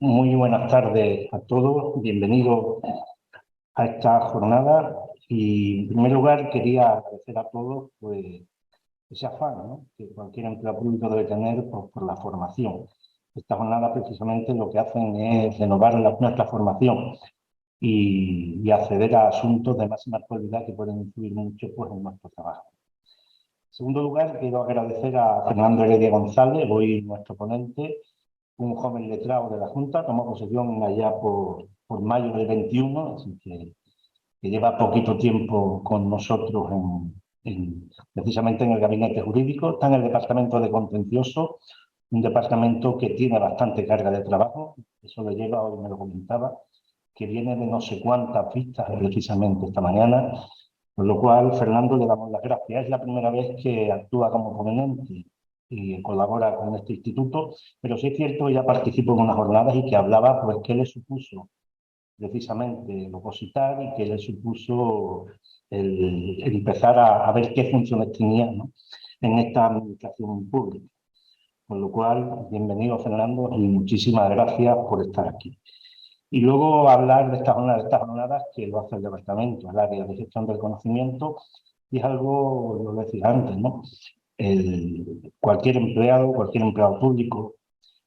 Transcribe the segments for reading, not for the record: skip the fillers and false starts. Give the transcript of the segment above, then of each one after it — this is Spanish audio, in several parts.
Muy buenas tardes a todos, bienvenidos a esta jornada y en primer lugar quería agradecer a todos pues, ese afán, ¿no?, que cualquier empleado público debe tener por la formación. Esta jornada precisamente lo que hacen es renovar nuestra formación y acceder a asuntos de máxima actualidad que pueden influir mucho pues, en nuestro trabajo. En segundo lugar, quiero agradecer a Fernando Heredia González, hoy nuestro ponente, un joven letrado de la Junta, tomó posesión allá por mayo del 21, así que lleva poquito tiempo con nosotros precisamente en el gabinete jurídico. Está en el departamento de contencioso, un departamento que tiene bastante carga de trabajo, eso le lleva, hoy me lo comentaba, que viene de no sé cuántas vistas precisamente esta mañana, por lo cual, Fernando, le damos las gracias. Es la primera vez que actúa como ponente y colabora con este instituto, pero sí es cierto que ya participó en unas jornadas y que hablaba, pues, qué le supuso precisamente el opositar y qué le supuso el empezar a ver qué funciones tenía, ¿no?, en esta administración pública. Con lo cual, bienvenido, Fernando, y muchísimas gracias por estar aquí. Y luego hablar de estas jornadas que lo hace el departamento, el área de gestión del conocimiento, y es algo, lo decía antes, ¿no? Cualquier empleado público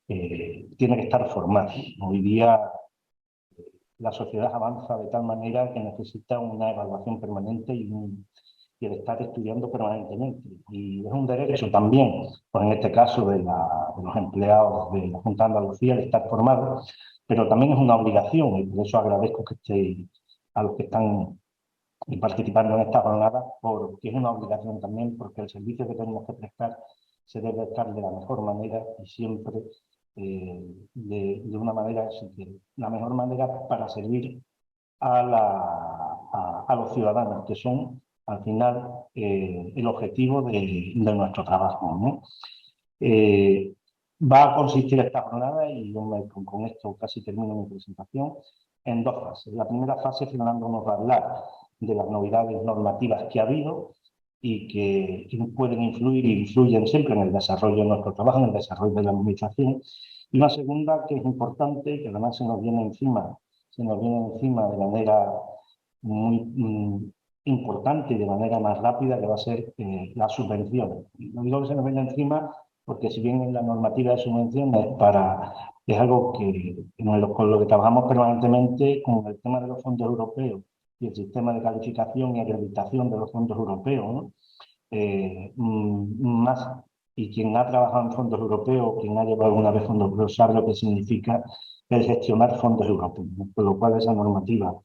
tiene que estar formado. Hoy día la sociedad avanza de tal manera que necesita una evaluación permanente y el estar estudiando permanentemente. Y es un derecho también, pues en este caso de los empleados de la Junta de Andalucía, el estar formados, pero también es una obligación, y por eso agradezco que esté a los que están participando en esta jornada, porque es una obligación también, porque el servicio que tenemos que prestar se debe prestar de la mejor manera y siempre de una manera, la mejor manera para servir a los ciudadanos, que son al final el objetivo de nuestro trabajo, ¿no? Va a consistir esta jornada, y yo con esto casi termino mi presentación, en dos fases. La primera fase, Fernando nos va a hablar de las novedades normativas que ha habido y que pueden influir e influyen siempre en el desarrollo de nuestro trabajo, en el desarrollo de la administración. Y una segunda, que es importante, que además se nos viene encima de manera muy importante y de manera más rápida, que va a ser las subvenciones. Lo digo que se nos viene encima porque, si bien en la normativa de subvenciones es algo con lo que trabajamos permanentemente, con el tema de los fondos europeos y el sistema de calificación y acreditación de los fondos europeos, ¿no? Más, y quien ha trabajado en fondos europeos, quien ha llevado alguna vez fondos europeos, sabe lo que significa el gestionar fondos europeos, ¿no? Por lo cual esa normativa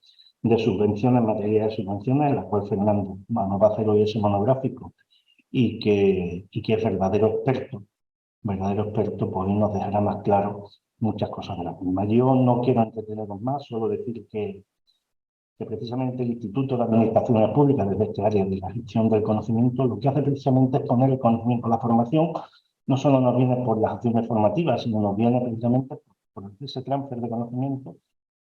de subvenciones, en materia de subvenciones, la cual Fernando nos va a hacer hoy ese monográfico, y que es verdadero experto, pues nos dejará más claro muchas cosas de la misma. Yo no quiero entreteneros más, solo decir que precisamente el Instituto de Administraciones Públicas, desde este área de la gestión del conocimiento, lo que hace precisamente es poner el conocimiento, la formación, no solo nos viene por las acciones formativas, sino nos viene precisamente por ese transfer de conocimiento,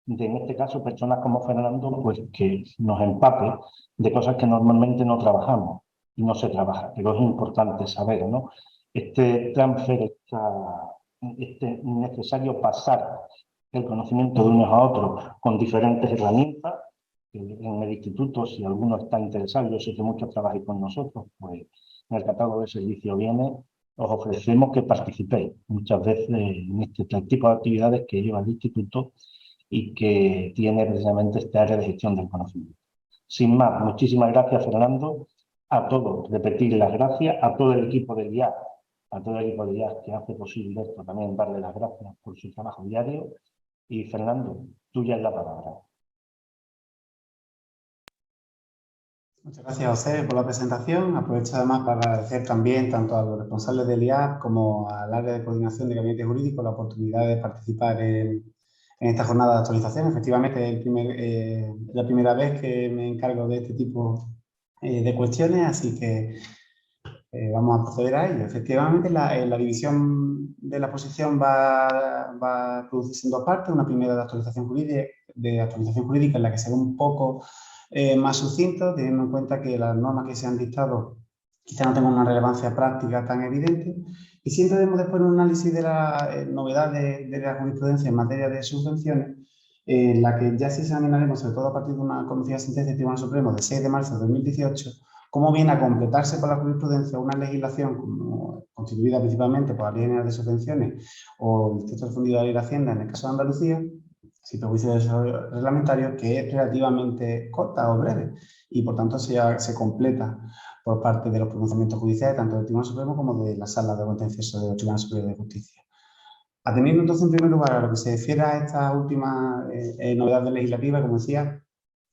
en este caso personas como Fernando, pues que nos empape de cosas que normalmente no trabajamos y no se trabaja, pero es importante saber, ¿no? Este transfer, este necesario pasar el conocimiento de unos a otros con diferentes herramientas. En el instituto, si alguno está interesado, yo sé que muchos trabajáis con nosotros, pues en el catálogo de servicio viene, os ofrecemos que participéis muchas veces en este tipo de actividades que lleva el instituto y que tiene precisamente este área de gestión del conocimiento. Sin más, muchísimas gracias, Fernando, a todos, repetir las gracias, a todo el equipo de IAC, que hace posible esto, también darle las gracias por su trabajo diario. Y Fernando, tuya es la palabra. Muchas gracias, José, por la presentación. Aprovecho además para agradecer también tanto a los responsables del IAP como al área de coordinación de gabinete jurídico la oportunidad de participar en esta jornada de actualización. Efectivamente, es la primera vez que me encargo de este tipo de cuestiones, así que vamos a proceder a ello. Efectivamente, la división de la exposición va a producirse en dos partes. Una primera de actualización jurídica en la que será un poco más sucinto, teniendo en cuenta que las normas que se han dictado quizá no tengan una relevancia práctica tan evidente. Y si entraremos después en un análisis de la novedad de la jurisprudencia en materia de subvenciones, la que ya sí examinaremos, sobre todo a partir de una conocida sentencia del Tribunal Supremo de 6 de marzo de 2018, cómo viene a completarse por la jurisprudencia una legislación constituida principalmente por la Ley General de Subvenciones o el texto refundido de la Ley de Hacienda, en el caso de Andalucía, sin perjuicio de desarrollo reglamentario, que es relativamente corta o breve y por tanto se completa por parte de los pronunciamientos judiciales, tanto del Tribunal Supremo como de la Sala de Contencioso del Tribunal Superior de Justicia. Atendiendo entonces en primer lugar a lo que se refiere a esta última novedad legislativa, como decía,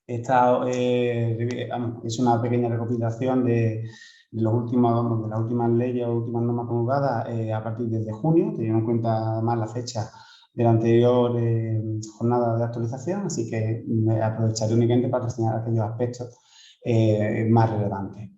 esta es una pequeña recopilación de las últimas leyes o últimas normas promulgadas a partir de junio, teniendo en cuenta además la fecha de la anterior jornada de actualización, así que me aprovecharé únicamente para señalar aquellos aspectos más relevantes.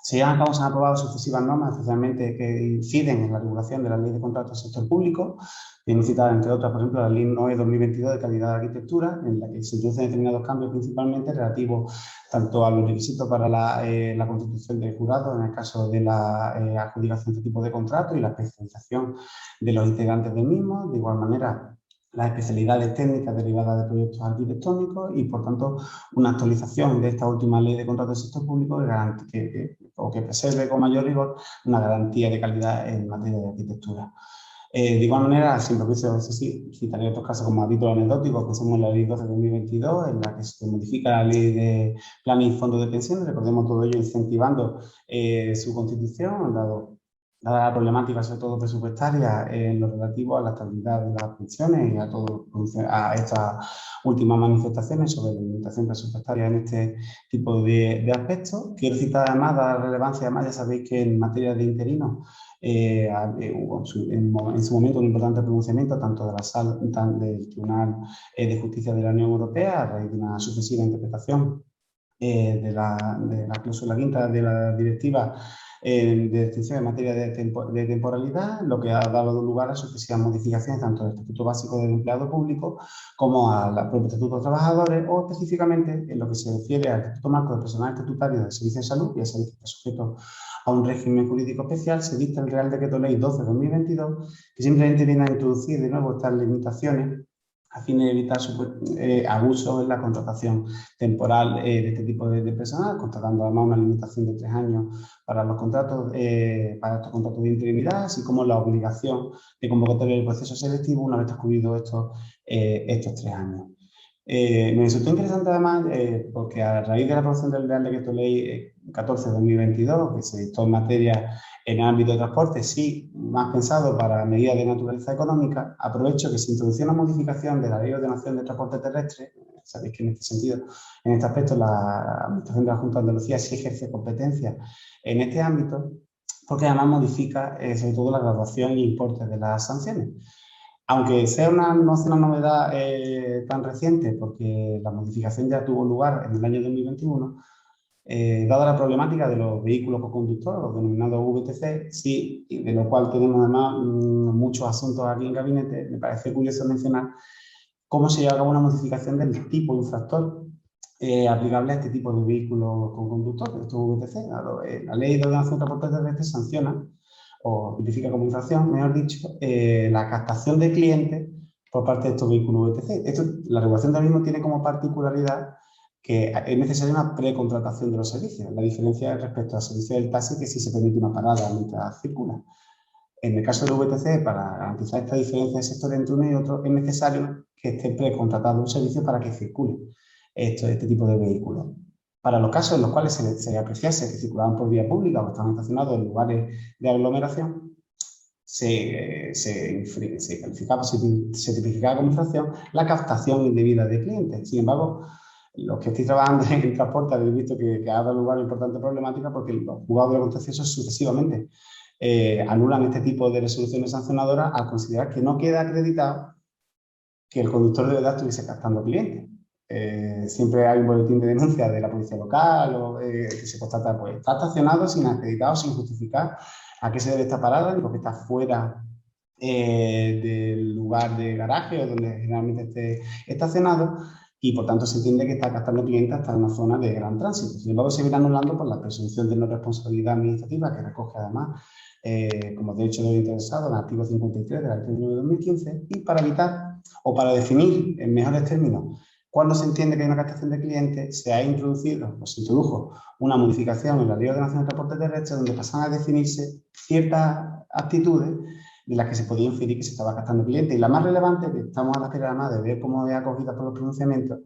Se llevan a cabo, se han aprobado sucesivas normas, especialmente que inciden en la regulación de la Ley de Contratos del Sector Público, bien citada entre otras, por ejemplo, la Ley NOE 2022 de Calidad de Arquitectura, en la que se introducen determinados cambios principalmente relativos tanto a los requisitos para la constitución del jurado, en el caso de la adjudicación de este tipo de contratos y la especialización de los integrantes del mismo. De igual manera, las especialidades técnicas derivadas de proyectos arquitectónicos y, por tanto, una actualización de esta última ley de contratos del sector público que preserve con mayor rigor una garantía de calidad en materia de arquitectura. De igual manera, sin perjuicio, eso sí, citaré otros casos como a título anecdótico, pensemos en la Ley 12 de 2022, en la que se modifica la Ley de Plan y Fondo de Pensiones, recordemos todo ello incentivando su constitución, dada la problemática, sobre todo presupuestaria, en lo relativo a la estabilidad de las pensiones y a estas últimas manifestaciones sobre la limitación presupuestaria en este tipo de aspectos. Quiero citar además, dada la relevancia, además ya sabéis que en materia de interinos hubo en su momento un importante pronunciamiento tanto de la Sala del Tribunal de Justicia de la Unión Europea a raíz de una sucesiva interpretación de la cláusula quinta de la directiva de extinción en materia de temporalidad, lo que ha dado lugar a sucesivas modificaciones tanto del Estatuto Básico del Empleado Público como al propio Estatuto de Trabajadores o específicamente en lo que se refiere al Estatuto Marco de Personal Estatutario del Servicio de Salud, ya sabéis que está sujeto a un régimen jurídico especial. Se dicta el Real Decreto Ley 12/2022, que simplemente viene a introducir de nuevo estas limitaciones a fin de evitar abusos en la contratación temporal de este tipo de personal, constatando además una limitación de 3 años para los contratos, para estos contratos de interinidad, así como la obligación de convocatoria del proceso selectivo una vez transcurridos estos 3 años. Me resultó interesante además porque a raíz de la aprobación del Real Decreto Ley 14/2022, que se dictó en materia en el ámbito de transporte, sí, más pensado para medidas de naturaleza económica, aprovecho que se introdució una modificación de la Ley de Ordenación del Transporte Terrestre. Sabéis que en este sentido, en este aspecto, la Administración de la Junta de Andalucía sí ejerce competencia en este ámbito, porque además modifica sobre todo la graduación y importes de las sanciones. Aunque sea no sea una novedad tan reciente, porque la modificación ya tuvo lugar en el año 2021, dada la problemática de los vehículos con conductor, los denominados VTC, sí, y de lo cual tenemos además muchos asuntos aquí en gabinete, me parece curioso mencionar cómo se lleva a cabo una modificación del tipo infractor aplicable a este tipo de vehículos con conductor, estos VTC. La Ley de Ordenación de Transporte Terrestre sanciona o tipifica como infracción, mejor dicho, la captación de clientes por parte de estos vehículos VTC. La regulación del mismo tiene como particularidad que es necesaria una precontratación de los servicios. La diferencia respecto al servicio del taxi, que sí se permite una parada mientras circula. En el caso del VTC, para garantizar esta diferencia de sector entre uno y otro, es necesario que esté precontratado un servicio para que circule este tipo de vehículos. Para los casos en los cuales se apreciase que circulaban por vía pública o estaban estacionados en lugares de aglomeración, se tipificaba como infracción la captación indebida de clientes. Sin embargo, los que estoy trabajando en el transporte habéis visto que ha dado lugar a una importante problemática porque los juzgados de lo contencioso sucesivamente anulan este tipo de resoluciones sancionadoras al considerar que no queda acreditado que el conductor de verdad estuviese captando clientes. Siempre hay un boletín de denuncia de la policía local o que se constata, pues está estacionado sin acreditado, sin justificar a qué se debe esta parada, ni porque está fuera del lugar de garaje o donde generalmente esté estacionado. y por tanto se entiende que está captando clientes hasta una zona de gran tránsito. Sin embargo, se viene anulando por la presunción de no responsabilidad administrativa que recoge además como derecho de interesado en el artículo 53 de la Ley 9 de 2015 y para evitar o para definir en mejores términos cuando se entiende que hay una captación de clientes, se ha introducido o se introdujo una modificación en la Ley de Ordenación de Transporte Terrestre donde pasan a definirse ciertas actitudes de las que se podía inferir que se estaba captando clientes. Y la más relevante, que estamos a la espera además de ver cómo es acogida por los pronunciamientos,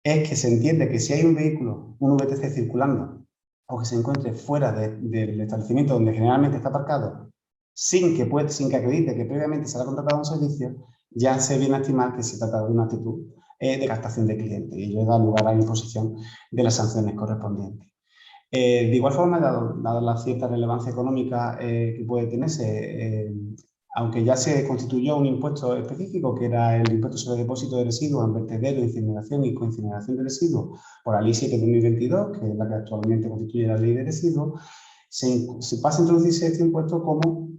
es que se entiende que si hay un vehículo, un VTC circulando, o que se encuentre fuera del establecimiento donde generalmente está aparcado, sin que acredite que previamente se le ha contratado un servicio, ya se viene a estimar que se trata de una actitud de captación de clientes y ello da lugar a la imposición de las sanciones correspondientes. De igual forma, dada la cierta relevancia económica que puede tenerse, aunque ya se constituyó un impuesto específico, que era el impuesto sobre depósito de residuos en vertedero, incineración y coincineración de residuos, por la Ley 7 de 2022, que es la que actualmente constituye la Ley de Residuos, se pasa a introducirse este impuesto como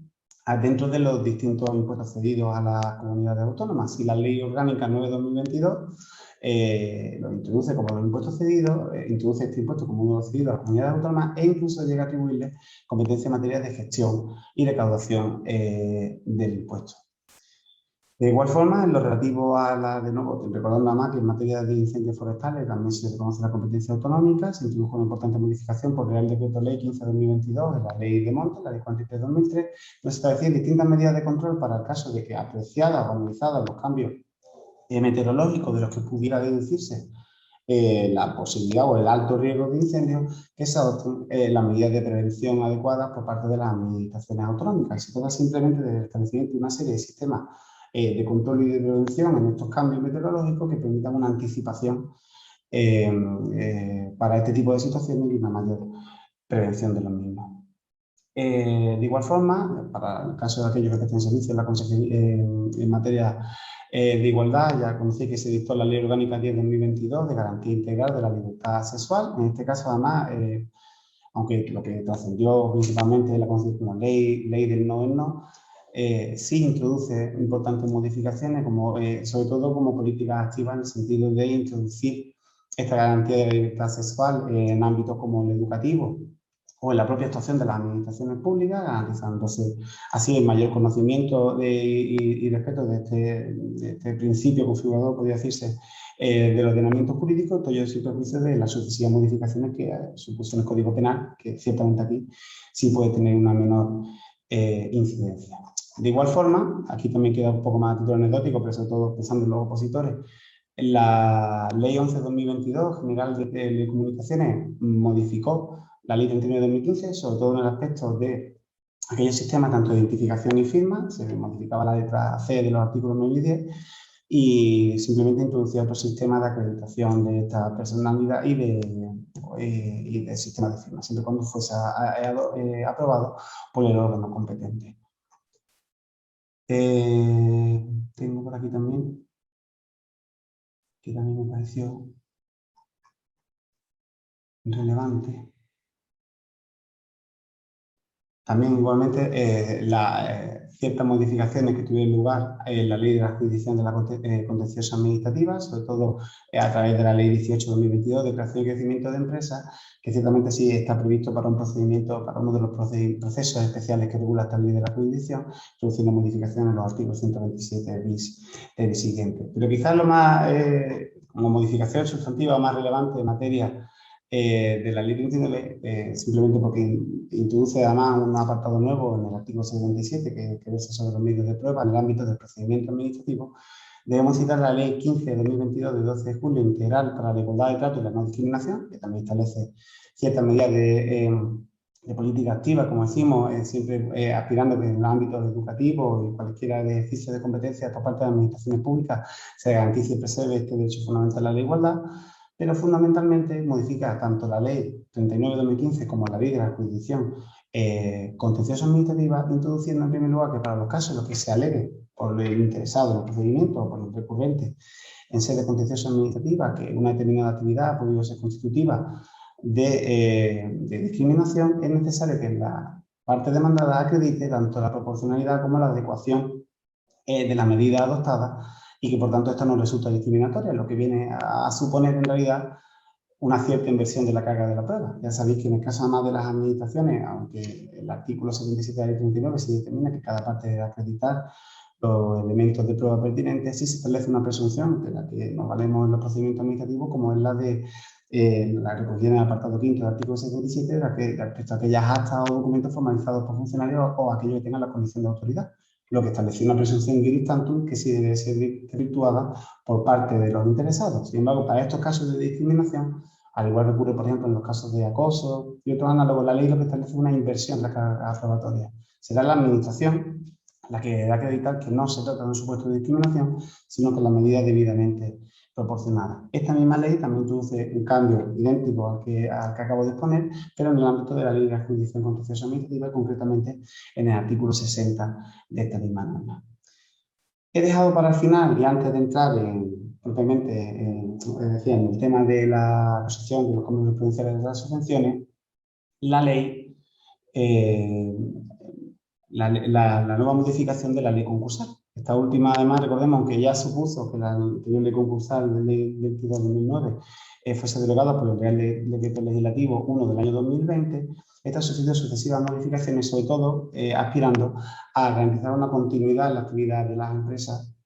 dentro de los distintos impuestos cedidos a las comunidades autónomas. Y la Ley Orgánica 9/2022 lo introduce como los impuestos cedidos, introduce este impuesto como uno cedido a las comunidades autónomas e incluso llega a atribuirle competencia en materia de gestión y recaudación del impuesto. De igual forma, en lo relativo a de nuevo, recordando nada más que en materia de incendios forestales también se reconoce la competencia autonómica, se introdujo una importante modificación por Real Decreto Ley 15/2022 de la Ley de Montes, la Ley 43/2003, donde se establecían distintas medidas de control para el caso de que, apreciadas o analizadas los cambios meteorológicos de los que pudiera deducirse la posibilidad o el alto riesgo de incendios, que se adopten las medidas de prevención adecuadas por parte de las administraciones autonómicas. Se trata simplemente del establecimiento de una serie de sistemas de control y de prevención en estos cambios meteorológicos que permitan una anticipación para este tipo de situaciones y una mayor prevención de los mismos. De igual forma, para el caso de aquellos que presten servicio en la Consejería en materia de igualdad, ya conocí que se dictó la Ley Orgánica 10/2022 de garantía integral de la libertad sexual. En este caso, además, aunque lo que trascendió principalmente la conocida como ley del no es no, sí introduce importantes modificaciones, como, sobre todo como políticas activas en el sentido de introducir esta garantía de la libertad sexual en ámbitos como el educativo o en la propia actuación de las administraciones públicas, garantizándose así el mayor conocimiento y respeto de este principio configurador, podría decirse, del ordenamiento jurídico, todo ello sin perjuicio de las sucesivas modificaciones que supuso el Código Penal, que ciertamente aquí sí puede tener una menor incidencia. De igual forma, aquí también queda un poco más a título anecdótico, pero sobre todo pensando en los opositores, la Ley 11/2022 General de Telecomunicaciones modificó la Ley 39/2015, sobre todo en el aspecto de aquellos sistemas tanto de identificación y firma, se modificaba la letra C de los artículos 9 y 10, y simplemente introducía otro sistema de acreditación de esta personalidad y de sistema de firma, siempre cuando fuese aprobado por el órgano competente. Tengo por aquí también, que también me pareció relevante. También igualmente ciertas modificaciones que tuvieron lugar en la Ley de la Jurisdicción de la Contenciosa Administrativa, sobre todo a través de la Ley 18/2022 de creación y crecimiento de empresas, que ciertamente sí está previsto para un procedimiento, para uno de los procesos especiales que regula esta Ley de la Jurisdicción, introduciendo modificaciones en los artículos 127 bis del siguiente. Pero quizás lo más, como modificación sustantiva más relevante en materia de la Ley 29, simplemente porque introduce además un apartado nuevo en el artículo 77 que versa sobre los medios de prueba en el ámbito del procedimiento administrativo. Debemos citar la Ley 15/2022 de 12 de julio integral para la igualdad de trato y la no discriminación, que también establece ciertas medidas de política activa, como decimos, siempre aspirando que en el ámbito educativo y cualquiera de ejercicio de competencias por parte de las administraciones públicas se garantice y preserve este derecho fundamental a la igualdad, pero fundamentalmente modifica tanto la Ley 39/2015 como la Ley de la Jurisdicción Contenciosa Administrativa, introduciendo en primer lugar que para los casos en los que se alegue por el interesado en el procedimiento o por el recurrente en sede contenciosa administrativa que una determinada actividad ha podido ser constitutiva de discriminación, es necesario que la parte demandada acredite tanto la proporcionalidad como la adecuación de la medida adoptada y que por tanto esto no resulta discriminatoria, lo que viene a suponer en realidad una cierta inversión de la carga de la prueba. Ya sabéis que en el caso además de las administraciones, aunque el artículo 77 de la ley 39 se determina que cada parte debe acreditar los elementos de prueba pertinentes, sí se establece una presunción de la que nos valemos en los procedimientos administrativos, como es la de la recogida en el apartado quinto del artículo 77, respecto a aquellas actas o documentos formalizados por funcionarios o aquellos que tengan la condición de autoridad, lo que establece una presunción iuris tantum que sí debe ser desvirtuada por parte de los interesados. Sin embargo, para estos casos de discriminación, al igual que ocurre, por ejemplo, en los casos de acoso y otros análogos, la ley lo que establece es una inversión de la carga aprobatoria. Será la administración la que debe acreditar que no se trata de un supuesto de discriminación, sino que la medida es debidamente proporcionada. Esta misma ley también introduce un cambio idéntico al que acabo de exponer, pero en el ámbito de la ley de la jurisdicción contencioso administrativa, concretamente en el artículo 60 de esta misma norma. He dejado para el final, y antes de entrar propiamente en el tema de la asociación de los convenios provinciales de las subvenciones, la ley, la nueva modificación de la ley concursal. Esta última, además, recordemos, aunque ya supuso que la anterior ley concursal de ley 22/2009 fuese derogada por el Real Decreto Legislativo 1 del año 2020, esta ha sufrido sucesivas modificaciones, sobre todo aspirando a garantizar una continuidad en la actividad de las empresas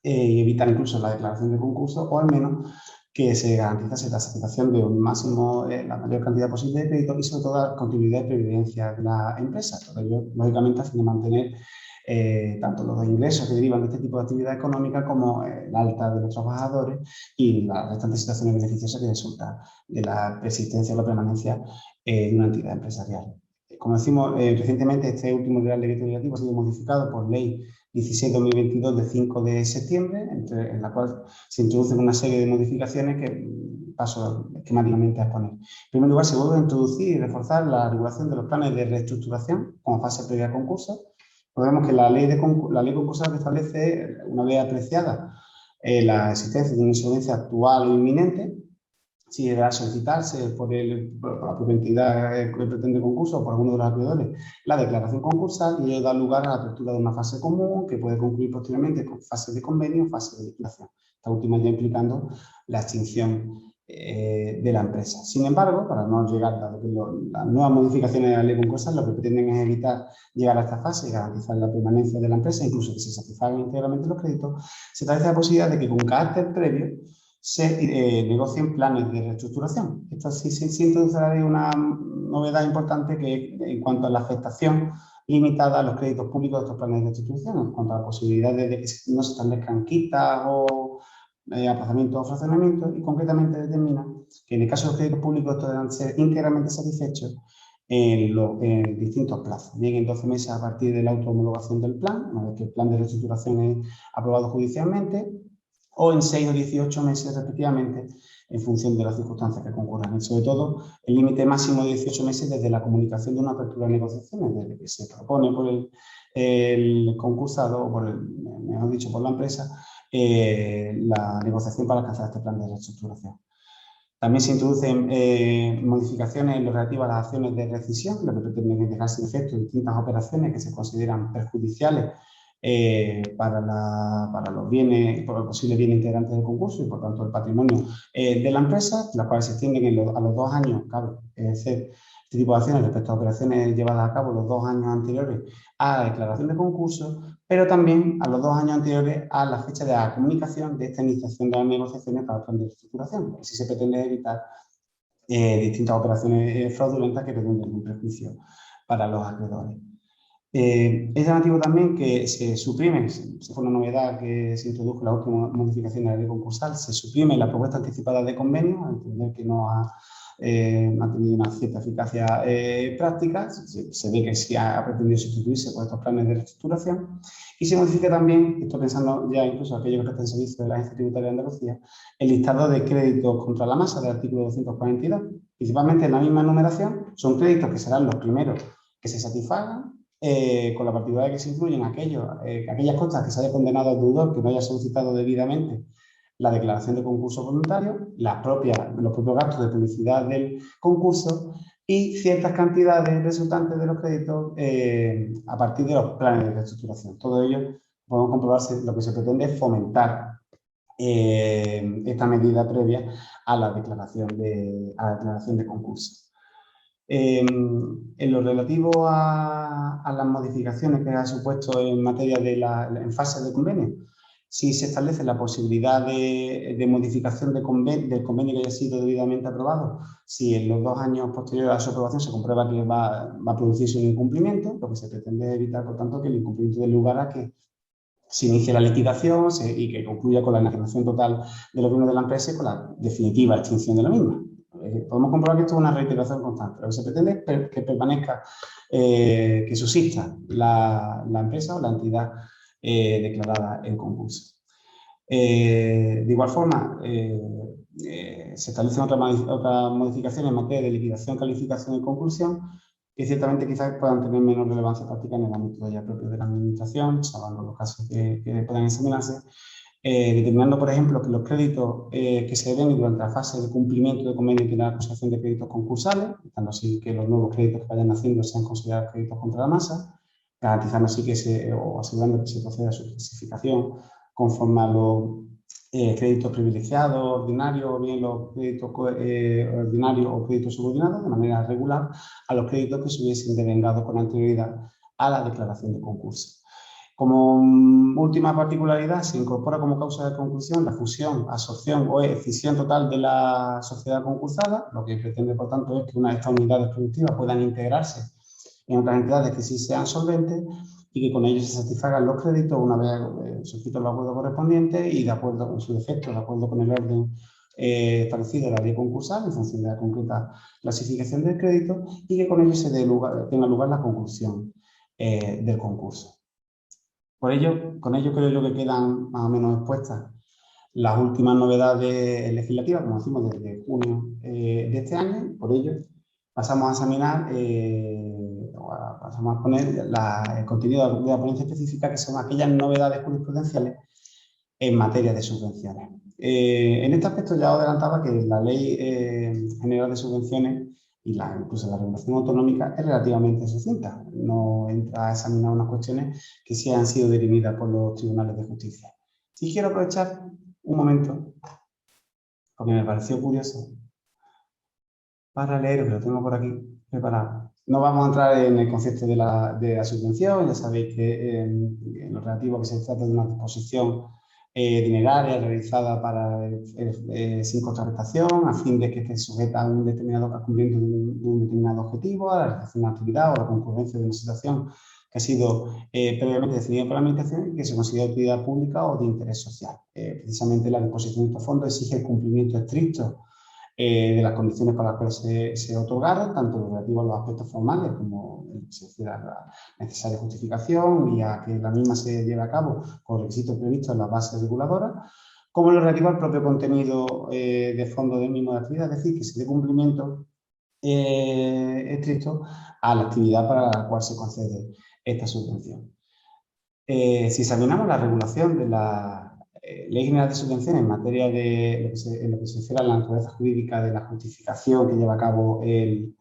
y evitar incluso la declaración de concurso, o al menos que se garantizase la satisfacción de un máximo, la mayor cantidad posible de crédito y sobre todo la continuidad de previdencia de la empresa. Todo ello, lógicamente, a fin de mantener tanto los ingresos que derivan de este tipo de actividad económica como el alta de los trabajadores y las restantes situaciones beneficiosas que resultan de la persistencia o la permanencia de una entidad empresarial. Como decimos, recientemente este último Real Decreto Legislativo ha sido modificado por Ley 16/2022 de 5 de septiembre, en la cual se introducen una serie de modificaciones que paso esquemáticamente a exponer. En primer lugar, se vuelve a introducir y reforzar la regulación de los planes de reestructuración como fase previa a concurso. Podemos que la ley concursal establece, una vez apreciada la existencia de una insolvencia actual o inminente, si deberá solicitarse por la propia entidad que pretende concurso o por alguno de los acreedores la declaración concursal, y ello da lugar a la apertura de una fase común que puede concluir posteriormente con fase de convenio o fase de liquidación. Esta última ya implicando la extinción de la empresa. Sin embargo, para no llegar a las nuevas modificaciones de la ley concursal, lo que pretenden es evitar llegar a esta fase y garantizar la permanencia de la empresa, incluso que se satisfagan íntegramente los créditos. Se establece la posibilidad de que con carácter previo se negocien planes de reestructuración. Esto sí se introducirá una novedad importante que en cuanto a la afectación limitada a los créditos públicos de estos planes de reestructuración, en cuanto a la posibilidad de que no se establezcan quitas o aplazamientos o fraccionamientos, y concretamente determina que en el caso de los créditos públicos estos deben ser íntegramente satisfechos en distintos plazos, bien en 12 meses a partir de la autohomologación del plan, una vez que el plan de reestructuración es aprobado judicialmente, o en 6 o 18 meses respectivamente, en función de las circunstancias que concurran. Y sobre todo, el límite máximo de 18 meses desde la comunicación de una apertura de negociaciones, desde que se propone por el concursado, o mejor dicho, por la empresa, la negociación para alcanzar este plan de reestructuración. También se introducen modificaciones en lo relativo a las acciones de rescisión, lo que pretenden es dejar sin efecto distintas operaciones que se consideran perjudiciales para los bienes, por los posibles bienes integrantes del concurso y por tanto el patrimonio de la empresa, las cuales se extienden a los 2 años, claro, este tipo de acciones respecto a operaciones llevadas a cabo los 2 años anteriores a la declaración de concurso, pero también a los 2 años anteriores a la fecha de la comunicación de esta iniciación de las negociaciones para el plan de reestructuración. Así se pretende evitar distintas operaciones fraudulentas que pretenden un perjuicio para los acreedores. Es llamativo también que se suprime, esa fue una novedad que se introdujo en la última modificación de la ley concursal, se suprime la propuesta anticipada de convenio, a entender que no ha tenido una cierta eficacia práctica, se ve que sí ha pretendido sustituirse por estos planes de reestructuración, y se modifica también, estoy pensando ya incluso aquellos que prestan servicio de la Agencia Tributaria de Andalucía, el listado de créditos contra la masa del artículo 242, principalmente en la misma numeración, son créditos que serán los primeros que se satisfagan, con la particularidad que se incluyen aquellas costas que se haya condenado al deudor que no haya solicitado debidamente la declaración de concurso voluntario, los propios gastos de publicidad del concurso y ciertas cantidades resultantes de los créditos a partir de los planes de reestructuración. Todo ello podemos comprobar lo que se pretende es fomentar esta medida previa a la declaración de concurso. En lo relativo a las modificaciones que ha supuesto en materia en fase de convenio, sí se establece la posibilidad de modificación del convenio que haya sido debidamente aprobado. Si en los 2 años posteriores a su aprobación se comprueba que va a producirse un incumplimiento, lo que se pretende evitar, por tanto, que el incumplimiento dé lugar a que se inicie la liquidación y que concluya con la enajenación total de los bienes de la empresa y con la definitiva extinción de la misma. Podemos comprobar que esto es una reiteración constante. Lo que se pretende es que permanezca, que subsista la empresa o la entidad declarada en concurso. De igual forma, se establecen otras modificaciones en materia de liquidación, calificación y conclusión, que ciertamente quizás puedan tener menos relevancia práctica en el ámbito ya propio de la administración, salvando los casos que puedan examinarse, determinando, por ejemplo, que los créditos que se den durante la fase de cumplimiento de convenio tienen la acusación de créditos concursales, dando así que los nuevos créditos que vayan haciendo sean considerados créditos contra la masa, garantizando así o asegurando que se proceda a su clasificación conforme a los créditos privilegiados, ordinarios, o bien los créditos ordinarios o créditos subordinados, de manera regular, a los créditos que se hubiesen devengado con anterioridad a la declaración de concurso. Como última particularidad, se incorpora como causa de conclusión la fusión, absorción o escisión total de la sociedad concursada, lo que pretende, por tanto, es que una de estas unidades productivas puedan integrarse en otras entidades que sí sean solventes y que con ello se satisfagan los créditos una vez suscritos los acuerdos correspondientes y de acuerdo con su defecto, de acuerdo con el orden establecido en la ley concursal en función de la concreta clasificación del crédito y que con ello tenga lugar la conclusión del concurso. Con ello creo yo que quedan más o menos expuestas las últimas novedades legislativas, como decimos, desde junio de este año. Por ello, pasamos a examinar, pasamos a poner el contenido de la ponencia específica, que son aquellas novedades jurisprudenciales en materia de subvenciones. En este aspecto ya os adelantaba que la Ley General de Subvenciones y incluso la regulación autonómica es relativamente sucinta. No entra a examinar unas cuestiones que sí han sido dirimidas por los tribunales de justicia. Sí quiero aprovechar un momento, porque me pareció curioso, para leer, que lo tengo por aquí preparado. No vamos a entrar en el concepto de la subvención, ya sabéis que en lo relativo que se trata de una disposición dineraria realizada sin contraprestación, a fin de que esté sujeta a un determinado cumplimiento de un determinado objetivo, a la realización de una actividad o a la concurrencia de una situación que ha sido previamente definida por la Administración y que se considera de utilidad pública o de interés social. Precisamente la disposición de estos fondos exige el cumplimiento estricto de las condiciones para las cuales se otorgaron, tanto relativo a los aspectos formales como se refiere a la necesaria justificación y a que la misma se lleve a cabo con los requisitos previstos en las bases reguladoras, como lo relativo al propio contenido de fondo del mismo de actividad, es decir, que se dé cumplimiento estricto a la actividad para la cual se concede esta subvención. Si examinamos la regulación de la Ley General de Subvenciones en materia de lo que se refiere a la naturaleza jurídica de la justificación que lleva a cabo el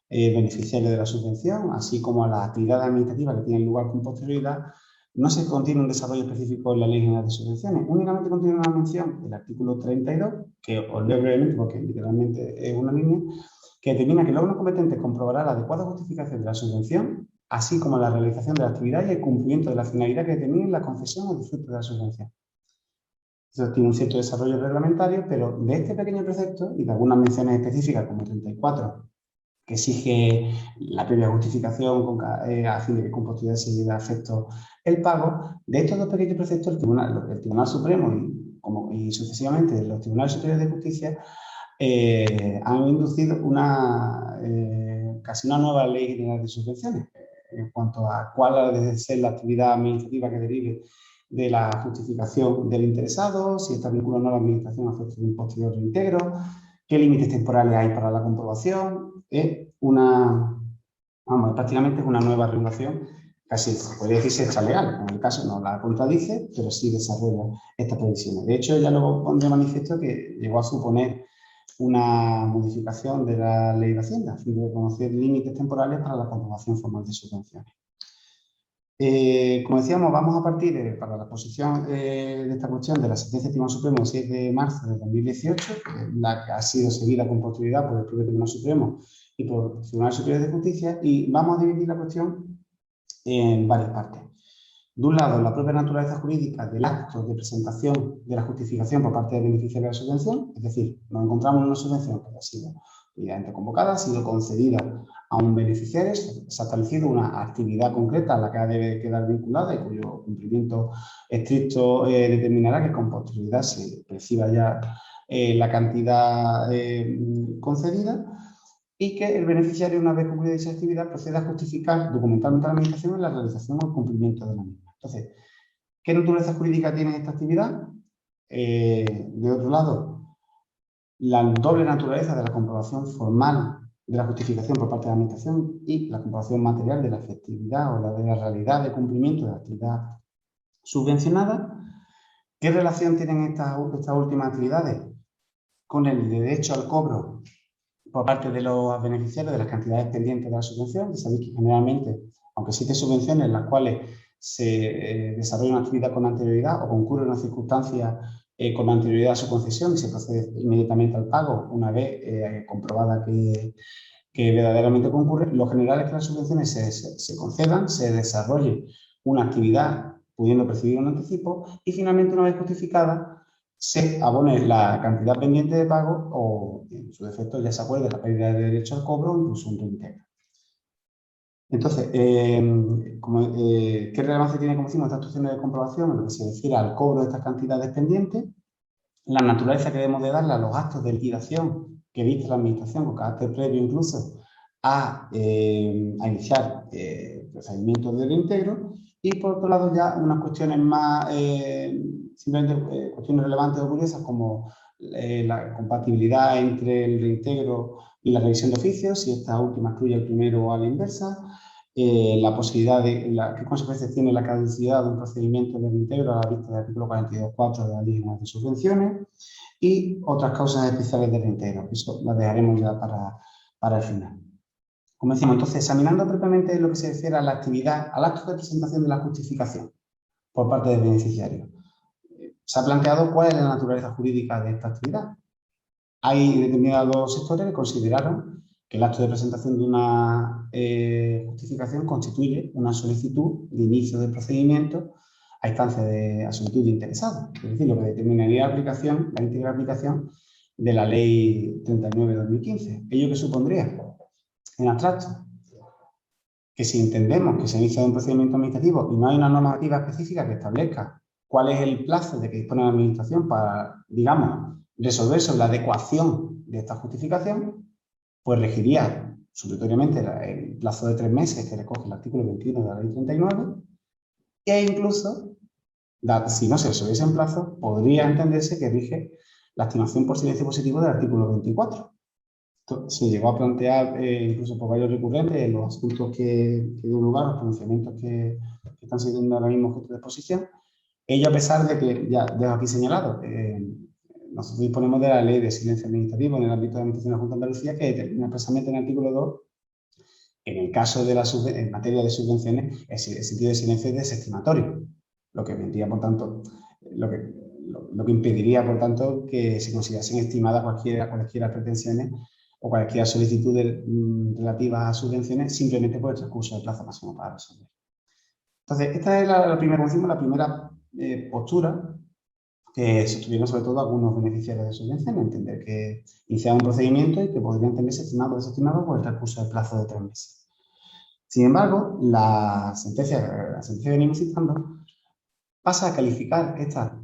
beneficiario de la subvención, así como a las actividades administrativas que tienen lugar con posterioridad, no se contiene un desarrollo específico en la Ley General de Subvenciones, únicamente contiene una mención del artículo 32, que os leo brevemente porque literalmente es una línea, que determina que el órgano competente comprobará la adecuada justificación de la subvención, así como la realización de la actividad y el cumplimiento de la finalidad que determine la concesión o disfrute de la subvención. Eso tiene un cierto desarrollo reglamentario, pero de este pequeño precepto y de algunas menciones específicas, como 34, que exige la previa justificación a fin de que con posterioridad se lleve a efecto el pago, de estos dos pequeños preceptos, el Tribunal Supremo y sucesivamente los Tribunales Superiores de Justicia han inducido casi una nueva Ley General de Subvenciones en cuanto a cuál debe ser la actividad administrativa que derive de la justificación del interesado, si está vinculado o no a la administración a efectos de un posterior reintegro, qué límites temporales hay para la comprobación. Prácticamente es una nueva regulación, casi podría decirse extralegal. En el caso no la contradice, pero sí desarrolla estas previsiones. De hecho, ya luego pondré de manifiesto que llegó a suponer una modificación de la Ley de Hacienda, a fin de reconocer límites temporales para la comprobación formal de subvenciones. Como decíamos, vamos a partir para la exposición de esta cuestión de la sentencia del Tribunal Supremo del 6 de marzo de 2018, la que ha sido seguida con posterioridad por el propio Tribunal Supremo y por el Tribunal Superior de Justicia, y vamos a dividir la cuestión en varias partes. De un lado, la propia naturaleza jurídica del acto de presentación de la justificación por parte del beneficiario de la subvención, es decir, nos encontramos en una subvención que ha sido debidamente convocada, ha sido concedida a un beneficiario, se ha establecido una actividad concreta a la que debe quedar vinculada y cuyo cumplimiento estricto determinará que con posterioridad se perciba ya la cantidad concedida, y que el beneficiario, una vez concluida esa actividad, proceda a justificar documentalmente a la Administración en la realización o el cumplimiento de la misma. Entonces, ¿qué naturaleza jurídica tiene esta actividad? De otro lado, la doble naturaleza de la comprobación formal de la justificación por parte de la Administración y la comprobación material de la efectividad o de la realidad de cumplimiento de la actividad subvencionada. ¿Qué relación tienen estas últimas actividades con el derecho al cobro por parte de los beneficiarios de las cantidades pendientes de la subvención? Sabéis que generalmente, aunque existen subvenciones en las cuales se desarrolla una actividad con anterioridad o concurre una circunstancia con anterioridad a su concesión y se procede inmediatamente al pago una vez comprobada que verdaderamente concurre, lo general es que las subvenciones se concedan, se desarrolle una actividad pudiendo percibir un anticipo y finalmente, una vez justificada, se abone la cantidad pendiente de pago o, en su defecto, ya se acuerde la pérdida de derecho al cobro o incluso un reintegro. Entonces, ¿qué relevancia tiene, como decimos, estas actuaciones de comprobación en lo que se refiere al cobro de estas cantidades pendientes? La naturaleza que debemos de darle a los actos de liquidación que viste la Administración con carácter previo incluso a iniciar procedimientos de reintegro, y por otro lado ya unas cuestiones más simplemente cuestiones relevantes o curiosas como la compatibilidad entre el reintegro y la revisión de oficios, si esta última excluye el primero o a la inversa, la posibilidad de qué consecuencias tiene la caducidad de un procedimiento de reintegro a la vista del artículo 42.4 de la Ley General de Subvenciones y otras causas especiales de reintegro. Eso lo dejaremos ya para el final. Como decimos, entonces, examinando propiamente lo que se refiere a la actividad, al acto de presentación de la justificación por parte del beneficiario, se ha planteado cuál es la naturaleza jurídica de esta actividad. Hay determinados sectores que consideraron que el acto de presentación de una justificación constituye una solicitud de inicio del procedimiento a instancia de a solicitud de interesado, es decir, lo que determinaría la íntegra aplicación de la Ley 39 de 2015. ¿Ello qué supondría? En abstracto, que si entendemos que se inicia un procedimiento administrativo y no hay una normativa específica que establezca cuál es el plazo de que dispone la Administración para, digamos, resolver sobre la adecuación de esta justificación, pues regiría supletoriamente el plazo de 3 meses que recoge el artículo 21 de la Ley 39, e incluso, si no se resolviese en plazo, podría entenderse que rige la estimación por silencio positivo del artículo 24. Esto se llegó a plantear incluso por varios recurrentes en los asuntos que dio lugar, los pronunciamientos que están siendo ahora mismo objeto de exposición. Ello a pesar de que, ya dejo aquí señalado, nosotros disponemos de la Ley de Silencio Administrativo en el ámbito de la Administración de la Junta de Andalucía, que determina expresamente en el artículo 2, en el caso de en materia de subvenciones, el sentido de silencio es desestimatorio, lo que vendría, por tanto, lo que impediría, por tanto, que se considerasen estimadas cualquiera pretensiones o cualquier solicitudes relativas a subvenciones simplemente por el transcurso del plazo máximo para resolver. Entonces, esta es la primera postura que sostuvieron sobre todo algunos beneficiarios de subvenciones, entender que iniciaban un procedimiento y que podrían tenerse estimado o desestimado por el transcurso del plazo de 3 meses. Sin embargo, la sentencia que venimos citando pasa a calificar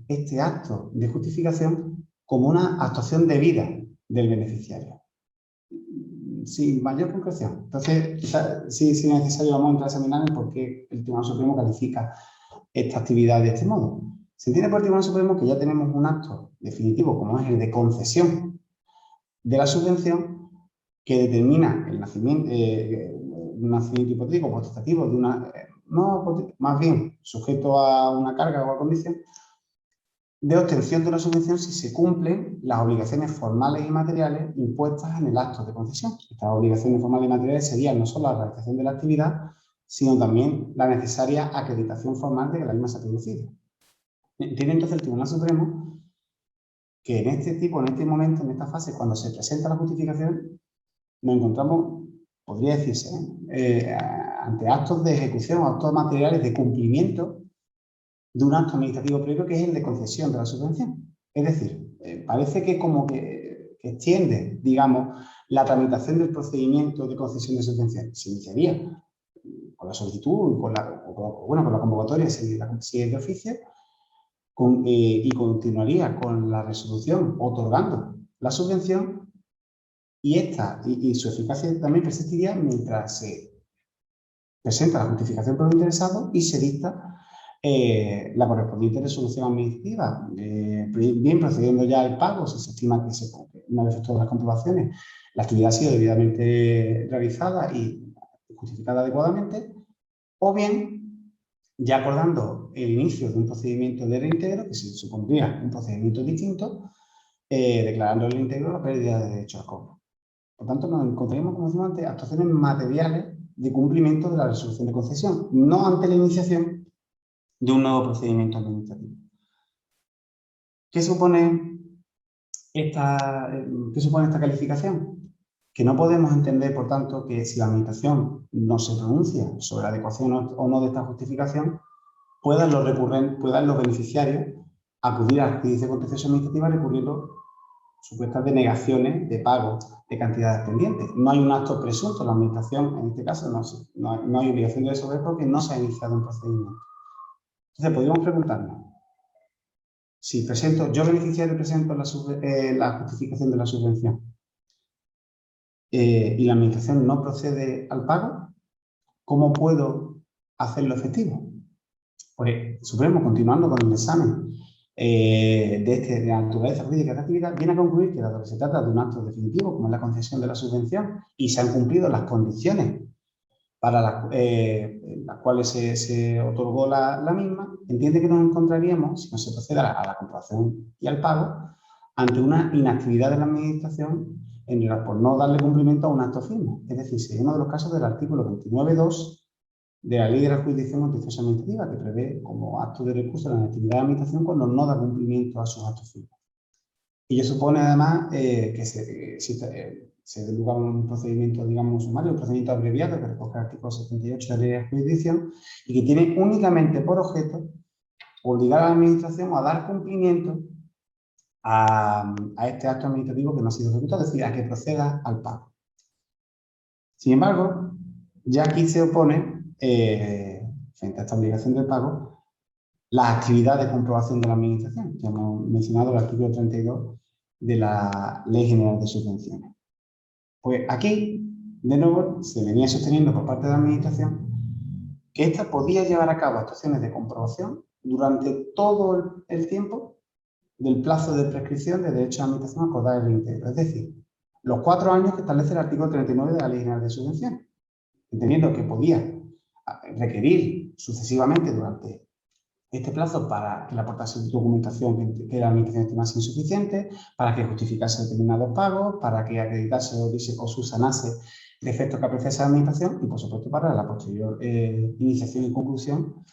este acto de justificación como una actuación debida del beneficiario, sin mayor concreción. Entonces, sí es necesario vamos a entrar a examinar el por qué el Tribunal Supremo califica esta actividad de este modo. Se entiende por el Tribunal Supremo que ya tenemos un acto definitivo, como es el de concesión de la subvención, que determina el nacimiento, un nacimiento hipotético potestativo de una, más bien sujeto a una carga o a condición, de obtención de una subvención si se cumplen las obligaciones formales y materiales impuestas en el acto de concesión. Estas obligaciones formales y materiales serían no solo la realización de la actividad, sino también la necesaria acreditación formal de que la misma se ha producido. Entiende entonces el Tribunal Supremo que en este momento, en esta fase, cuando se presenta la justificación, nos encontramos, podría decirse, ante actos de ejecución, actos materiales de cumplimiento de un acto administrativo previo que es el de concesión de la subvención. Es decir, parece que como que extiende, digamos, la tramitación del procedimiento de concesión de subvención. Se iniciaría con la solicitud, con la convocatoria, si es de oficio, y continuaría con la resolución otorgando la subvención y su eficacia también persistiría mientras se presenta la justificación por el interesado y se dicta la correspondiente resolución administrativa, bien procediendo ya al pago, si se estima que una vez todas las comprobaciones la actividad ha sido debidamente realizada y justificada adecuadamente, o bien ya acordando el inicio de un procedimiento de reintegro, que se supondría un procedimiento distinto, declarando el reintegro la pérdida de derecho al cobro. Por tanto, nos encontraremos, como decimos antes, actuaciones materiales de cumplimiento de la resolución de concesión, no ante la iniciación de un nuevo procedimiento administrativo. ¿Qué supone esta calificación? Que no podemos entender, por tanto, que si la Administración no se pronuncia sobre la adecuación o no de esta justificación, puedan los beneficiarios acudir a la justicia contencioso administrativa recurriendo supuestas denegaciones de pago de cantidades pendientes. No hay un acto presunto, la Administración, en este caso, no hay obligación de resolver porque no se ha iniciado un procedimiento. Entonces, podríamos preguntarnos, si yo beneficiario presento la justificación de la subvención y la Administración no procede al pago, ¿cómo puedo hacerlo efectivo? Pues Supremo, continuando con el examen de la naturaleza jurídica de la actividad, viene a concluir que dado que se trata de un acto definitivo, como es la concesión de la subvención, y se han cumplido las condiciones para las cuales se otorgó la misma, entiende que nos encontraríamos, si no se procede a la comprobación y al pago, ante una inactividad de la Administración por no darle cumplimiento a un acto firme. Es decir, sería uno de los casos del artículo 29.2 de la Ley de la Jurisdicción Contencioso Administrativa, que prevé como acto de recurso la inactividad de la Administración cuando no da cumplimiento a sus actos firmes. Ello supone, además, que se dé lugar a un procedimiento, digamos, sumario, un procedimiento abreviado que recoge el artículo 78 de la Ley de la Jurisdicción y que tiene únicamente por objeto obligar a la Administración a dar cumplimiento a este acto administrativo que no ha sido ejecutado, es decir, a que proceda al pago. Sin embargo, ya aquí se opone, frente a esta obligación del pago, las actividades de comprobación de la Administración. Ya hemos mencionado el artículo 32 de la Ley General de Subvenciones. Pues aquí, de nuevo, se venía sosteniendo por parte de la Administración que ésta podía llevar a cabo actuaciones de comprobación durante todo el tiempo del plazo de prescripción de derecho a la Administración acordada el reintegro. Es decir, los 4 años que establece el artículo 39 de la Ley General de Subvenciones, entendiendo que podía requerir sucesivamente durante este plazo para que le aportase documentación que la Administración estimase insuficiente, para que justificase determinados pagos, para que acreditase o subsanase defectos que apreciase la Administración y, por supuesto, para la posterior iniciación y conclusión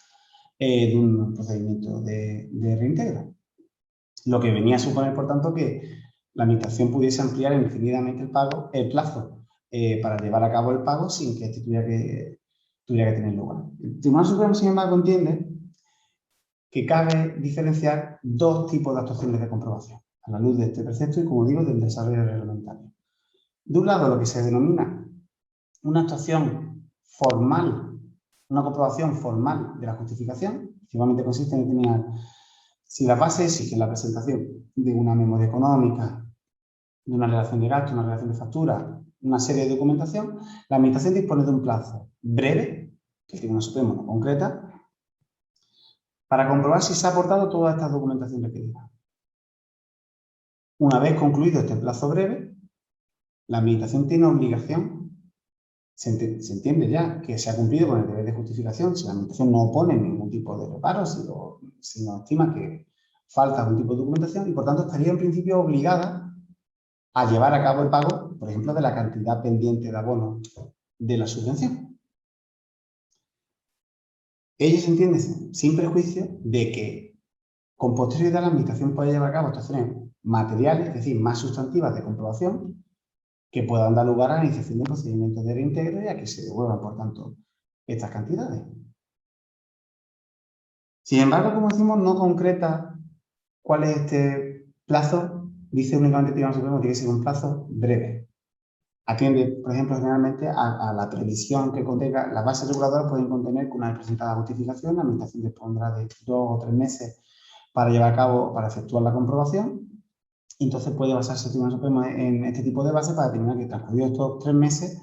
de un procedimiento de reintegro. Lo que venía a suponer, por tanto, que la Administración pudiese ampliar indefinidamente el plazo para llevar a cabo el pago sin que este tuviera que tener lugar. El Tribunal Supremo, sin embargo, entiende que cabe diferenciar 2 tipos de actuaciones de comprobación, a la luz de este precepto y, como digo, del desarrollo reglamentario. De un lado, lo que se denomina una actuación formal, una comprobación formal de la justificación, principalmente consiste en determinar si la base exige la presentación de una memoria económica, de una relación de gasto, una relación de factura, una serie de documentación, la Administración dispone de un plazo breve, que el Tribunal Supremo no concreta, para comprobar si se ha aportado toda esta documentación requerida. Una vez concluido este plazo breve, la Administración tiene obligación, se entiende ya que se ha cumplido con el deber de justificación, si la Administración no opone ningún tipo de reparo, si no estima que falta algún tipo de documentación y, por tanto, estaría en principio obligada a llevar a cabo el pago, por ejemplo, de la cantidad pendiente de abono de la subvención. Ello se entiende sin prejuicio de que con posterioridad la Administración puede llevar a cabo actuaciones materiales, es decir, más sustantivas de comprobación, que puedan dar lugar a la iniciación de procedimientos de reintegro y a que se devuelvan, por tanto, estas cantidades. Sin embargo, como decimos, no concreta cuál es este plazo, dice únicamente el Tribunal Supremo que tiene que ser un plazo breve. Atiende, por ejemplo, generalmente a la previsión que contenga, las bases reguladoras pueden contener que una vez presentada la justificación, la Administración dispondrá de 2 o 3 meses para llevar a cabo, para efectuar la comprobación. Y entonces puede basarse el Tribunal Supremo en este tipo de bases para determinar que transcurridos estos 3 meses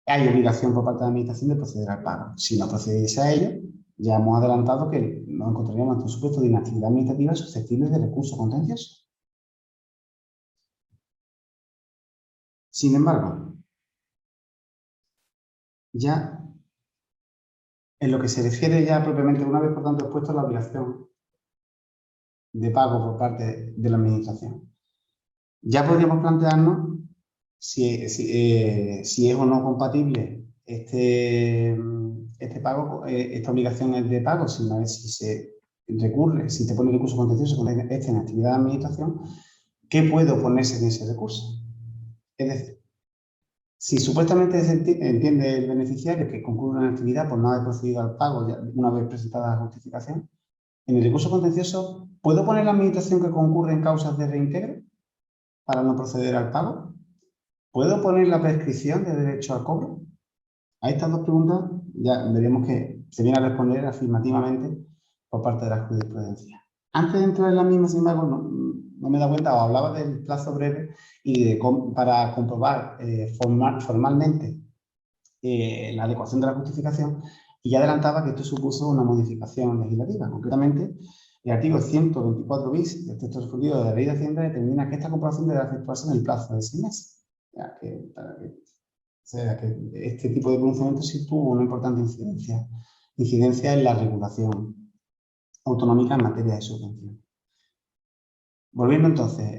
hay obligación por parte de la Administración de proceder al pago. Si no procediese a ello, ya hemos adelantado que nos encontraríamos ante un supuesto de inactividad administrativa susceptible de recurso contencioso. Sin embargo, ya en lo que se refiere ya propiamente, una vez por tanto expuesto la obligación de pago por parte de la Administración, ya podríamos plantearnos si es o no compatible este pago, esta obligación de pago, si una vez si se recurre, si te pone recurso contencioso con esta inactividad de administración, ¿qué puede oponerse en ese recurso? Es decir, si supuestamente entiende el beneficiario que concurre una actividad por no haber procedido al pago ya una vez presentada la justificación, en el recurso contencioso, ¿puede oponer la administración que concurre en causas de reintegro para no proceder al pago? ¿Puedo poner la prescripción de derecho al cobro? A estas dos preguntas ya veríamos que se viene a responder afirmativamente por parte de la jurisprudencia. Antes de entrar en la misma, sin embargo, no me da cuenta, o hablaba del plazo breve y para comprobar formalmente la adecuación de la justificación, y ya adelantaba que esto supuso una modificación legislativa. Concretamente, el artículo 124 bis del texto refundido de la Ley de Hacienda determina que esta comprobación debe efectuarse en el plazo de 6 meses. O sea, que este tipo de pronunciamiento sí tuvo una importante incidencia en la regulación autonómica en materia de subvención. Volviendo entonces,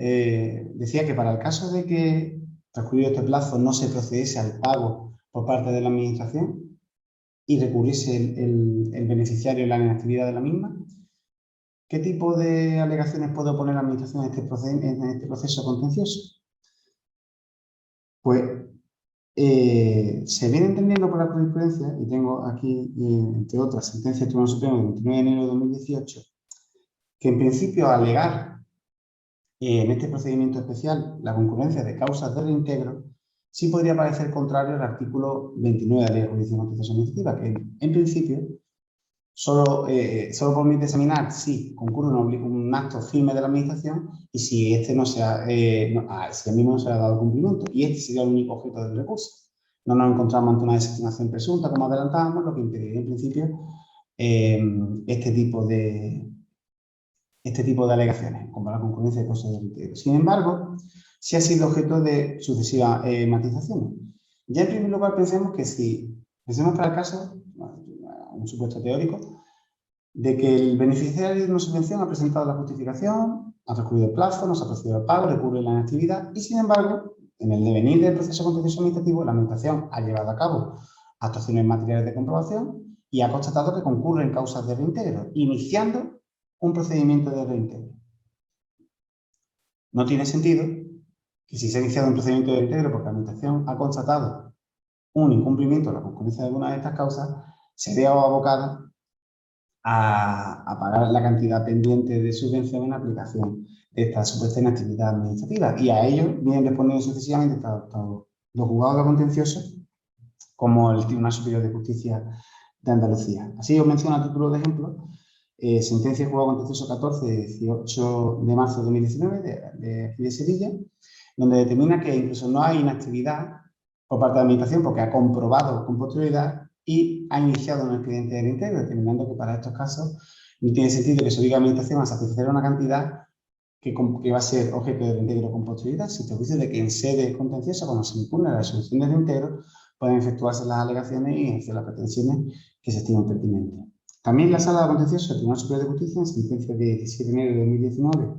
decía que para el caso de que, transcurrido este plazo, no se procediese al pago por parte de la Administración y recurriese el beneficiario en la inactividad de la misma, ¿qué tipo de alegaciones puede oponer la Administración en este proceso contencioso? Pues se viene entendiendo por la jurisprudencia, y tengo aquí, entre otras, sentencia del Tribunal Supremo del 29 de enero de 2018, que en principio alegar en este procedimiento especial la concurrencia de causas de reintegro sí podría parecer contrario al artículo 29 de la Ley de Jurisdicción Contencioso Administrativa, que en principio solo permite examinar si concurre un acto firme de la Administración y si este si el mismo no se le ha dado cumplimiento, y este sería el único objeto del recurso. No nos encontramos ante una desestimación presunta, como adelantábamos, lo que impediría en principio este tipo de alegaciones, como la concurrencia de causas de reintegro. Sin embargo, sí ha sido objeto de sucesivas matizaciones. Ya en primer lugar pensemos para el caso, un supuesto teórico, de que el beneficiario de una subvención ha presentado la justificación, ha transcurrido el plazo, no se ha procedido al pago, recurre la inactividad y, sin embargo, en el devenir del proceso contencioso administrativo, la Administración ha llevado a cabo actuaciones materiales de comprobación y ha constatado que concurren causas de reintegro, iniciando un procedimiento de reintegro. No tiene sentido que si se ha iniciado un procedimiento de reintegro porque la Administración ha constatado un incumplimiento de la concurrencia de alguna de estas causas, se vea abocada a pagar la cantidad pendiente de subvención en aplicación de esta supuesta inactividad administrativa. Y a ello vienen respondiendo sucesivamente tanto los juzgados de contencioso como el Tribunal Superior de Justicia de Andalucía. Así os menciono a título de ejemplo sentencia del Juzgado Contencioso 14 de 18 de marzo de 2019 de Sevilla, donde determina que incluso no hay inactividad por parte de la Administración porque ha comprobado con posterioridad y ha iniciado un expediente de reintegro, determinando que para estos casos no tiene sentido que se obligue a la Administración a satisfacer una cantidad que va a ser objeto de reintegro con posterioridad, si te dice de que en sede contenciosa, cuando se impugna la resolución de reintegro, pueden efectuarse las alegaciones y ejercer las pretensiones que se estimen pertinentes. También la Sala de Contencioso del Tribunal Superior de Justicia, en sentencia de 17 de enero de 2019,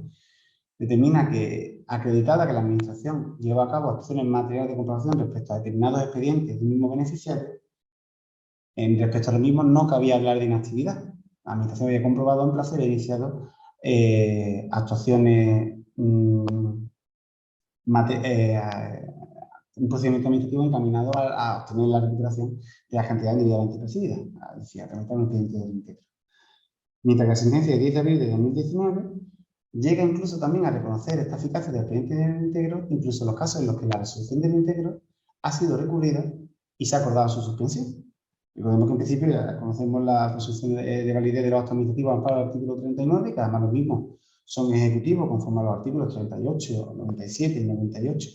determina que, acreditada que la Administración lleva a cabo acciones materiales de comprobación respecto a determinados expedientes del mismo beneficiario, Respecto a lo mismo, no cabía hablar de inactividad. La Administración había comprobado en plazo y había iniciado actuaciones, un procedimiento administrativo encaminado a obtener la recuperación de la cantidad indebidamente percibida, es decir, a tramitar un expediente de reintegro. Mientras que la sentencia de 10 de abril de 2019 llega incluso también a reconocer esta eficacia del expediente de reintegro, incluso en los casos en los que la resolución del reintegro ha sido recurrida y se ha acordado su suspensión. Recordemos que en principio ya conocemos la resolución de validez de los actos administrativos amparados al artículo 39, que además los mismos son ejecutivos conforme a los artículos 38, 97 y 98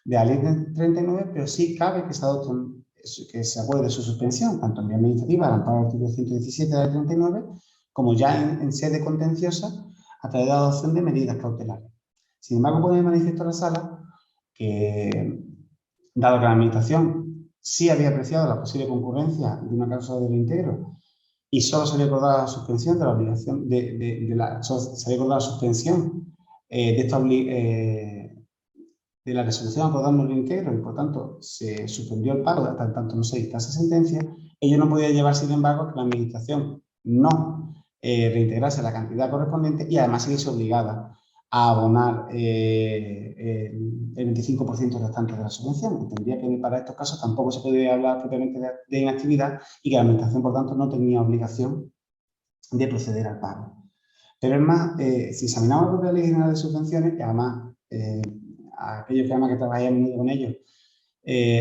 de la ley 39, pero sí cabe que se adopten, que se acuerde su suspensión, tanto en vía administrativa, al amparo del artículo 117 de la ley 39, como ya en sede contenciosa, a través de la adopción de medidas cautelares. Sin embargo, pone de manifiesto a la sala que, dado que la Administración sí había apreciado la posible concurrencia de una causa de reintegro y solo se había acordado la suspensión de la obligación se había acordado la suspensión de la resolución acordando el reintegro y por tanto se suspendió el pago hasta tanto no se dictase sentencia, ello no podía llevar, sin embargo, que la Administración no reintegrarse la cantidad correspondiente y además siguiese obligada a abonar el 25% restante de la subvención. Entendía que para estos casos tampoco se podía hablar propiamente de inactividad y que la Administración, por tanto, no tenía obligación de proceder al pago. Pero es más, si examinamos la propia Ley General de Subvenciones, que además, aquellos que además que trabajáis con ellos,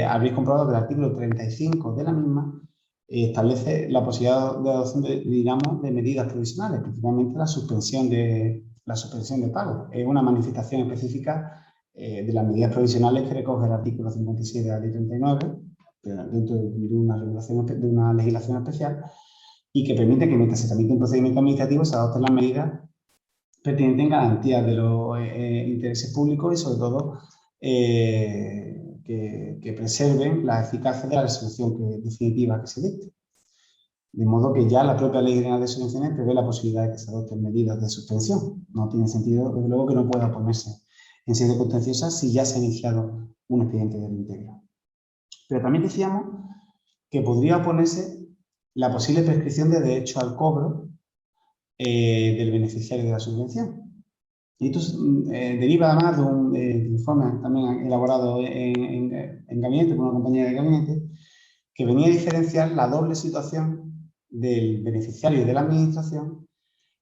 habréis comprobado que el artículo 35 de la misma establece la posibilidad de adopción de medidas provisionales, principalmente la suspensión de pago. Es una manifestación específica de las medidas provisionales que recoge el artículo 56 de la ley 39, dentro de una legislación especial, y que permite que mientras se tramite un procedimiento administrativo se adopten las medidas pertinentes en garantía de los intereses públicos y sobre todo que preserven la eficacia de la resolución definitiva que se dicte. De modo que ya la propia Ley General de Subvenciones prevé la posibilidad de que se adopten medidas de suspensión. No tiene sentido, desde luego, que no pueda ponerse en sede contenciosa si ya se ha iniciado un expediente de reintegro. Pero también decíamos que podría oponerse la posible prescripción de derecho al cobro del beneficiario de la subvención. Y esto deriva además de un informe también elaborado en gabinete, por una compañía de gabinete, que venía a diferenciar la doble situación del beneficiario y de la administración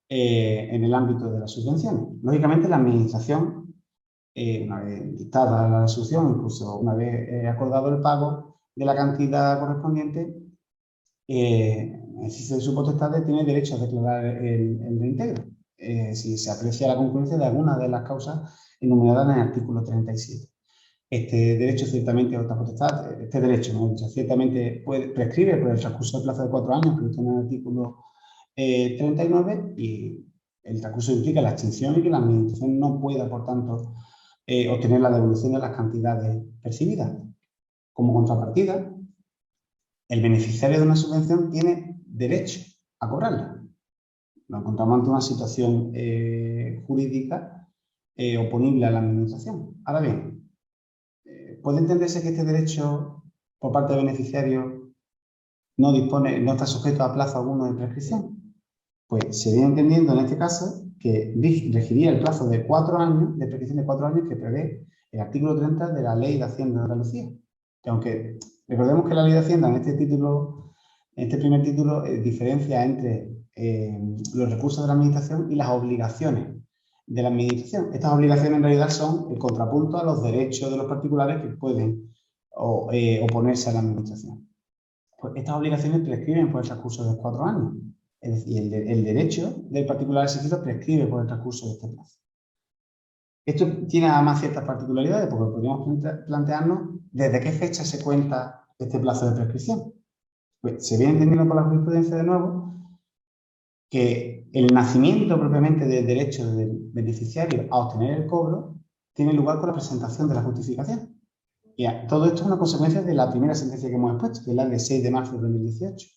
en el ámbito de las subvenciones. Lógicamente, la administración, una vez dictada la resolución, incluso una vez acordado el pago de la cantidad correspondiente, en ejercicio de su potestad, tiene derecho a declarar el reintegro si se aprecia la concurrencia de alguna de las causas enumeradas en el artículo 37. Este derecho ciertamente, ciertamente prescribe por el transcurso del plazo de 4 años previsto en el artículo 39 y el transcurso implica la extinción y que la Administración no pueda, por tanto, obtener la devolución de las cantidades percibidas. Como contrapartida, el beneficiario de una subvención tiene derecho a cobrarla. Nos encontramos ante una situación jurídica oponible a la Administración. Ahora bien, ¿puede entenderse que este derecho por parte del beneficiario no está sujeto a plazo alguno de prescripción? Pues se viene entendiendo en este caso que regiría el plazo de 4 años, de prescripción de 4 años que prevé el artículo 30 de la Ley de Hacienda de Andalucía. Que aunque recordemos que la Ley de Hacienda en este primer título diferencia entre los recursos de la Administración y las obligaciones de la Administración. Estas obligaciones en realidad son el contrapunto a los derechos de los particulares que pueden oponerse a la Administración. Pues estas obligaciones prescriben por el transcurso de 4 años. Es decir, el derecho del particular exigido prescribe por el transcurso de este plazo. Esto tiene además ciertas particularidades porque podríamos plantearnos desde qué fecha se cuenta este plazo de prescripción. Pues se viene entendiendo por la jurisprudencia de nuevo que el nacimiento propiamente del derecho del beneficiario a obtener el cobro tiene lugar con la presentación de la justificación. Y todo esto es una consecuencia de la primera sentencia que hemos expuesto, que es la de 6 de marzo de 2018.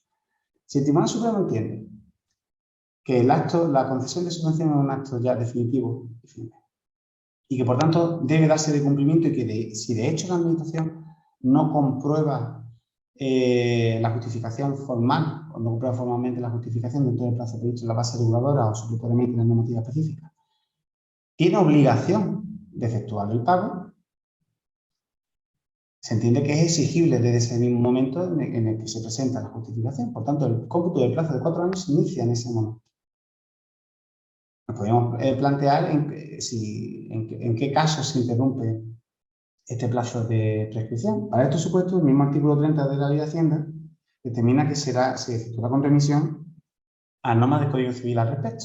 Si el Tribunal Supremo entiende que la concesión de subvención es un acto ya definitivo y que por tanto debe darse de cumplimiento y que si de hecho la Administración no comprueba la justificación formal, cuando comprueba formalmente la justificación dentro del plazo previsto en la base reguladora o supletoriamente en la normativa específica, tiene obligación de efectuar el pago. Se entiende que es exigible desde ese mismo momento en el que se presenta la justificación. Por tanto, el cómputo del plazo de 4 años se inicia en ese momento. Nos podemos plantear en qué casos se interrumpe este plazo de prescripción. Para estos supuestos, el mismo artículo 30 de la Ley de Hacienda determina que se efectuará con remisión a normas del Código Civil al respecto.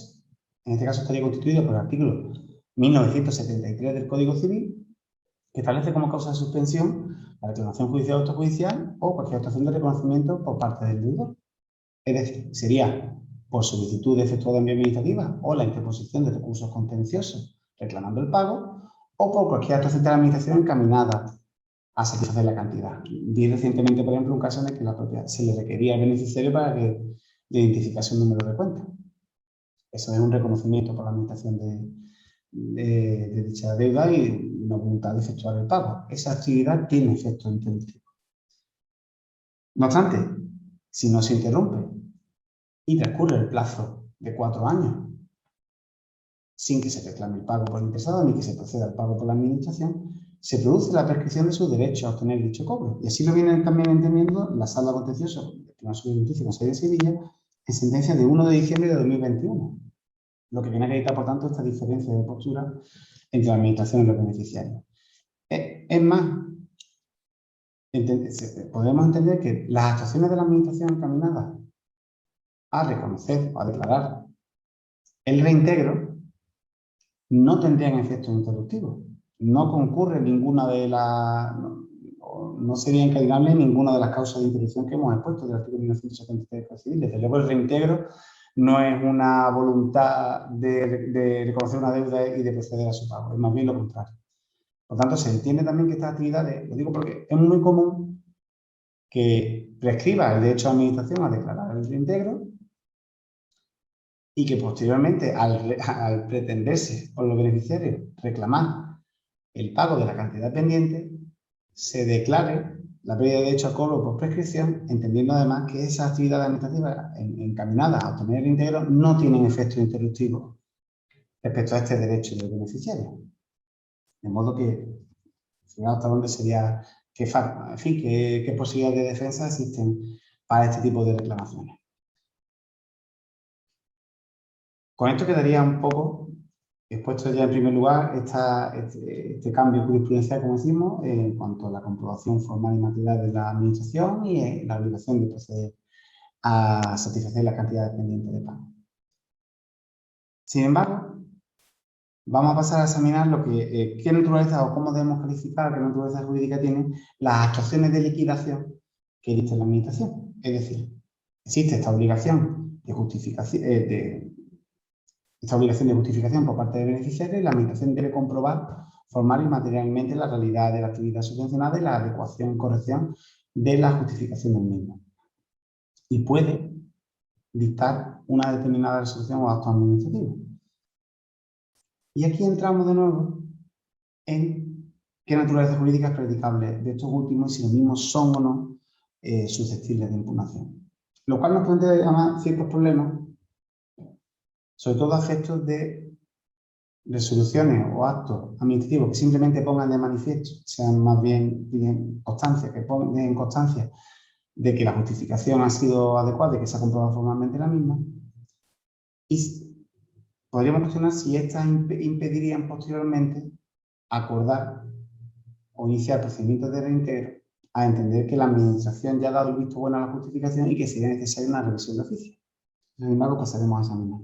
En este caso estaría constituido por el artículo 1973 del Código Civil, que establece como causa de suspensión la reclamación judicial o extrajudicial o cualquier actuación de reconocimiento por parte del deudor. Es decir, sería por solicitud de efectuada en vía administrativa o la interposición de recursos contenciosos reclamando el pago o por cualquier actuación de la administración encaminada a satisfacer la cantidad. Vi recientemente, por ejemplo, un caso en el que se le requería al beneficiario para que le identificase un número de cuenta. Eso es un reconocimiento por la administración de dicha deuda y una voluntad de efectuar el pago. Esa actividad tiene efecto interruptivo. No obstante, si no se interrumpe y transcurre el plazo de 4 años sin que se reclame el pago por el interesado ni que se proceda al pago por la administración, se produce la prescripción de su derecho a obtener dicho cobro. Y así lo vienen también entendiendo la Sala Contenciosa del Tribunal Superior de Justicia, Consejo de Sevilla, en sentencia de 1 de diciembre de 2021, lo que viene a acreditar, por tanto, esta diferencia de postura entre la administración y los beneficiarios. Es más, podemos entender que las actuaciones de la administración encaminadas a reconocer o a declarar el reintegro no tendrían efectos interruptivos. No concurre ninguna de las... No sería incardinable ninguna de las causas de interrupción que hemos expuesto del artículo 1973 del Código Civil. Desde luego, el reintegro no es una voluntad de reconocer una deuda y de proceder a su pago, es más bien lo contrario. Por tanto, se entiende también que estas actividades, lo digo porque es muy común que prescriba el derecho a administración a declarar el reintegro y que posteriormente, al pretenderse por los beneficiarios reclamar el pago de la cantidad pendiente, se declare la pérdida de derecho a cobro por prescripción, entendiendo además que esas actividades administrativas encaminadas a obtener el reintegro no tienen efectos interruptivos respecto a este derecho del beneficiario. De modo que, fijaos hasta dónde sería, qué posibilidades de defensa existen para este tipo de reclamaciones. Con esto quedaría un poco expuesto ya en primer lugar este cambio jurisprudencial, como decimos, en cuanto a la comprobación formal y material de la administración y la obligación de proceder a satisfacer las cantidades pendientes de pago. Sin embargo, vamos a pasar a examinar qué naturaleza o cómo debemos calificar, qué naturaleza jurídica tienen las actuaciones de liquidación que existe en la administración. Es decir, existe esta obligación de justificación, por parte del beneficiario y la administración debe comprobar formal y materialmente la realidad de la actividad subvencionada y la adecuación y corrección de la justificación del mismo. Y puede dictar una determinada resolución o acto administrativo. Y aquí entramos de nuevo en qué naturaleza jurídica es predicable de estos últimos y si los mismos son o no susceptibles de impugnación. Lo cual nos plantea además ciertos problemas, sobre todo a efectos de resoluciones o actos administrativos que simplemente pongan de manifiesto, sean más bien constancia, que pongan en constancia de que la justificación ha sido adecuada y que se ha comprobado formalmente la misma. Y podríamos cuestionar si estas impedirían posteriormente acordar o iniciar procedimientos de reintegro a entender que la administración ya ha dado el visto bueno a la justificación y que sería necesaria una revisión de oficio. Sin embargo, pasaremos a examinar.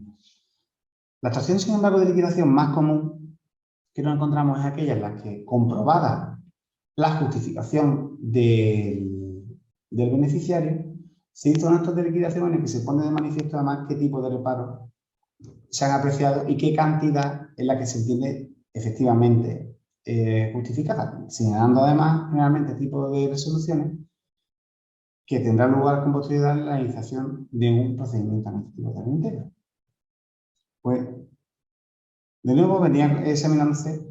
La actuación, sin embargo, de liquidación más común que nos encontramos es aquella en la que, comprobada la justificación del beneficiario, se hizo un acto de liquidación en el que se pone de manifiesto además qué tipo de reparos se han apreciado y qué cantidad es la que se entiende efectivamente justificada, señalando además generalmente tipo de resoluciones que tendrá lugar con posterioridad en la realización de un procedimiento administrativo de reintegro. Pues, de nuevo, venía examinándose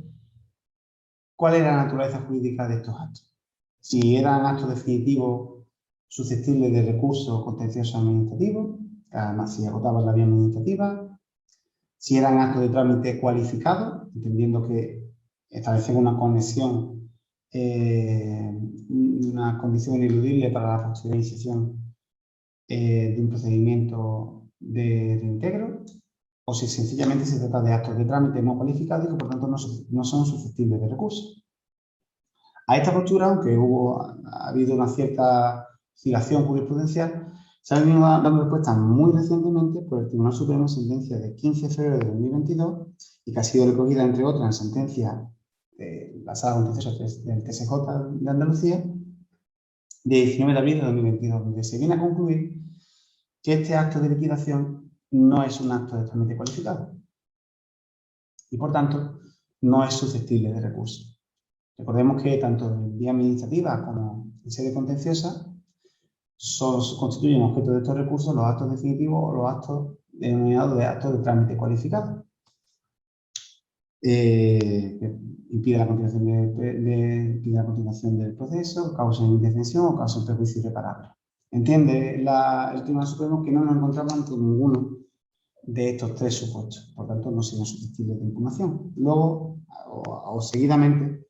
cuál era la naturaleza jurídica de estos actos. Si eran actos definitivos susceptibles de recurso contencioso administrativo, además si agotaban la vía administrativa, si eran actos de trámite cualificado, entendiendo que establecen una conexión, una condición ineludible para la posterior iniciación de un procedimiento de reintegro, o si sencillamente se trata de actos de trámite no cualificados y que por tanto no son susceptibles de recurso. A esta postura, aunque ha habido una cierta oscilación jurisprudencial, se ha venido dando respuesta muy recientemente por el Tribunal Supremo en sentencia de 15 de febrero de 2022 y que ha sido recogida, entre otras, en sentencia de la Sala Contenciosa del TSJ de Andalucía de 19 de abril de 2022, donde se viene a concluir que este acto de liquidación no es un acto de trámite cualificado y, por tanto, no es susceptible de recurso. Recordemos que tanto en vía administrativa como en sede contenciosa constituyen objeto de estos recursos los actos definitivos o los actos denominados de actos de trámite cualificado. Que impide la continuación del proceso, causa indefensión o causa un perjuicio irreparable. Entiende el Tribunal Supremo que no nos encontramos ante ninguno de estos tres supuestos, por tanto no serían susceptibles de impugnación. Luego, o seguidamente,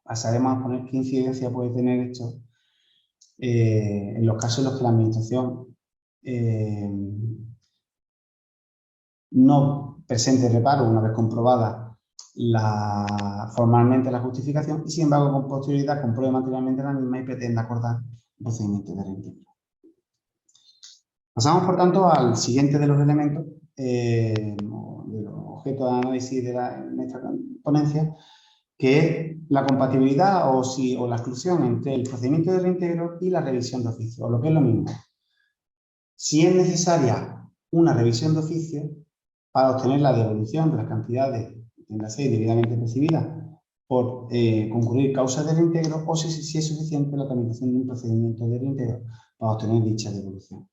pasaremos a poner qué incidencia puede tener esto en los casos en los que la Administración no presente reparo una vez comprobada formalmente la justificación y, sin embargo, con posterioridad compruebe materialmente la misma y pretenda acordar un procedimiento de reintegro. Pasamos, por tanto, al siguiente de los elementos de los objetos de análisis de esta ponencia, que es la compatibilidad o la exclusión entre el procedimiento de reintegro y la revisión de oficio, o lo que es lo mismo. Si es necesaria una revisión de oficio para obtener la devolución de las cantidades en la sede debidamente percibidas por concurrir causas de reintegro, o si es suficiente la tramitación de un procedimiento de reintegro para obtener dicha devolución.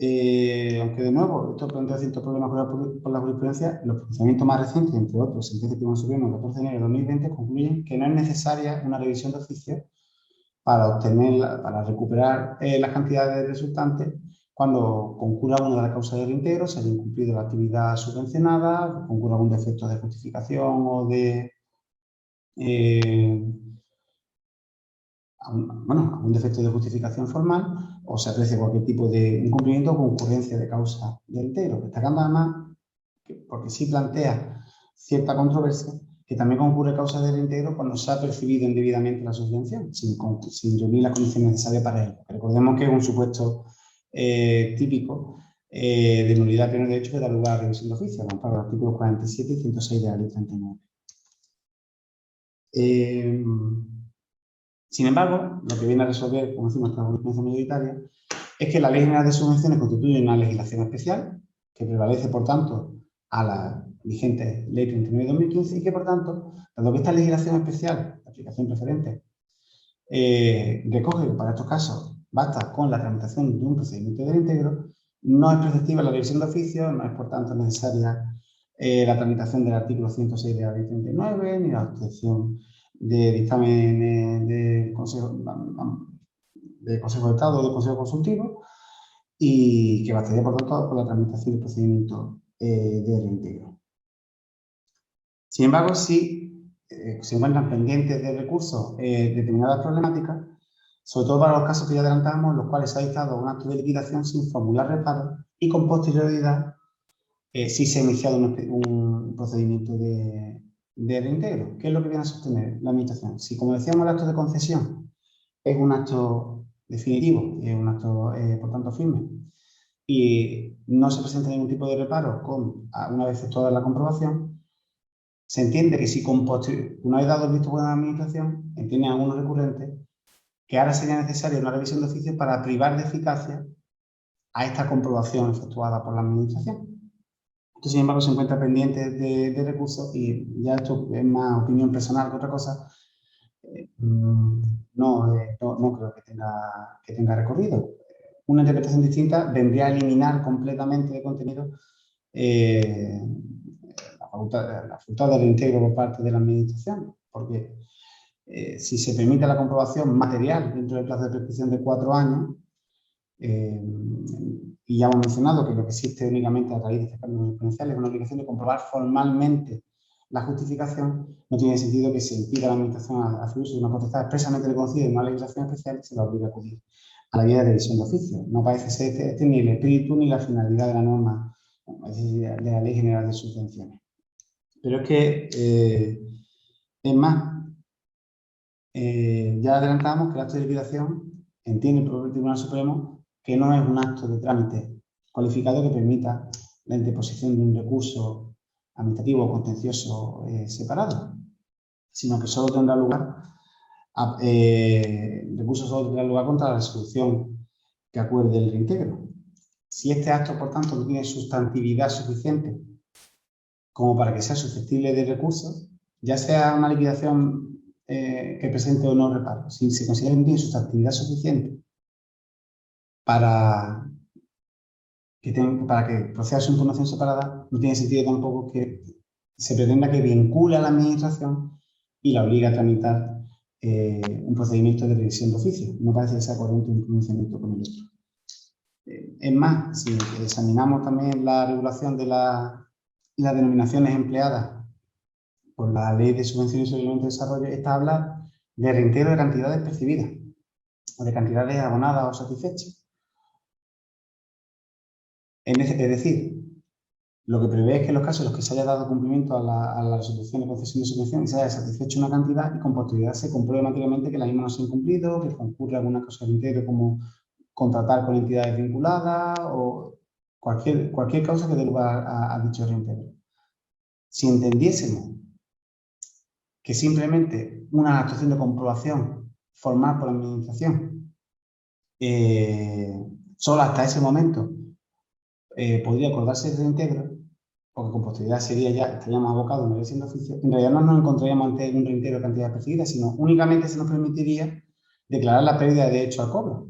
Aunque, de nuevo, esto plantea ciertos problemas por la jurisprudencia, los procedimientos más recientes, entre otros, sentencia del Tribunal Supremo el 14 de enero de 2020, concluyen que no es necesaria una revisión de oficio para recuperar las cantidades resultantes cuando concurra una de las causas de reintegro, se haya incumplido la actividad subvencionada, concurra algún defecto de justificación o de algún defecto de justificación formal, o se aprecie cualquier tipo de incumplimiento o concurrencia de causa de reintegro, destacando además, porque sí plantea cierta controversia, que también concurre causa de reintegro cuando se ha percibido indebidamente la subvención, sin reunir las condiciones necesarias para ello. Recordemos que es un supuesto típico de nulidad pleno de derecho que da lugar a revisión de oficio, para los artículos 47 y 106 de la Ley 39. Sin embargo, lo que viene a resolver, como decimos, esta jurisprudencia mayoritaria, es que la Ley General de Subvenciones constituye una legislación especial que prevalece, por tanto, a la vigente Ley 39 de 2015 y que, por tanto, dado que esta legislación especial, de aplicación preferente, recoge que para estos casos basta con la tramitación de un procedimiento de reintegro, no es preceptiva la revisión de oficio, no es, por tanto, necesaria la tramitación del artículo 106 de la Ley 39, ni la obtención de dictámenes de Consejo de Estado o de Consejo Consultivo, y que bastaría, por tanto, por la tramitación del procedimiento de reintegro. Sin embargo, si se encuentran pendientes de recursos determinadas problemáticas, sobre todo para los casos que ya adelantamos, en los cuales se ha dictado un acto de liquidación sin formular reparo y con posterioridad si se ha iniciado un procedimiento de reintegro. ¿Qué es lo que viene a sostener la Administración? Si, como decíamos, el acto de concesión es un acto definitivo, es un acto, por tanto, firme, y no se presenta ningún tipo de reparo una vez efectuada la comprobación, se entiende que si una vez dado el visto bueno a la Administración, entienden algunos recurrentes que ahora sería necesaria una revisión de oficio para privar de eficacia a esta comprobación efectuada por la Administración. Esto, sin embargo, se encuentra pendiente de recursos y ya esto es más opinión personal que otra cosa. No creo que tenga recorrido. Una interpretación distinta vendría a eliminar completamente de contenido la facultad de reintegro por parte de la Administración, porque si se permite la comprobación material dentro del plazo de prescripción de 4 años, y ya hemos mencionado que lo que existe únicamente a raíz de este cambio exponencial es una obligación de comprobar formalmente la justificación, no tiene sentido que se impida a la Administración hacer uso de una potestad expresamente reconocida en una legislación especial y se la obligue a acudir a la vía de revisión de oficio. No parece ser este ni el espíritu ni la finalidad de la norma, es decir, de la Ley General de Subvenciones. Pero es que, es más, ya adelantamos que el acto de liquidación entiende el propio Tribunal Supremo que no es un acto de trámite cualificado que permita la interposición de un recurso administrativo o contencioso separado, sino que solo tendrá lugar, recurso solo tendrá lugar contra la resolución que acuerde el reintegro. Si este acto, por tanto, no tiene sustantividad suficiente como para que sea susceptible de recurso, ya sea una liquidación que presente o no reparo, si se considera que no tiene sustantividad suficiente para que proceda su impugnación separada, no tiene sentido tampoco que se pretenda que vincule a la Administración y la obligue a tramitar un procedimiento de revisión de oficio. No parece que sea coherente un pronunciamiento con el otro. Es más, si examinamos también la regulación de las denominaciones empleadas por la Ley de Subvenciones y Suplementos de Desarrollo, esta habla de reintegro de cantidades percibidas o de cantidades abonadas o satisfechas. Es decir, lo que prevé es que en los casos en los que se haya dado cumplimiento a la resolución de concesión de subvención y se haya satisfecho una cantidad y con posterioridad se compruebe materialmente que la misma no se ha incumplido, que concurre alguna cosa de reintegro como contratar con entidades vinculadas o cualquier causa que dé lugar a dicho reintegro. Si entendiésemos que simplemente una actuación de comprobación formal por la Administración solo hasta ese momento podría acordarse el reintegro, porque con posterioridad estaríamos abocados a una revisión de oficio, en realidad no nos encontraríamos ante un reintegro de cantidades percibidas, sino únicamente se nos permitiría declarar la pérdida de derecho al cobro.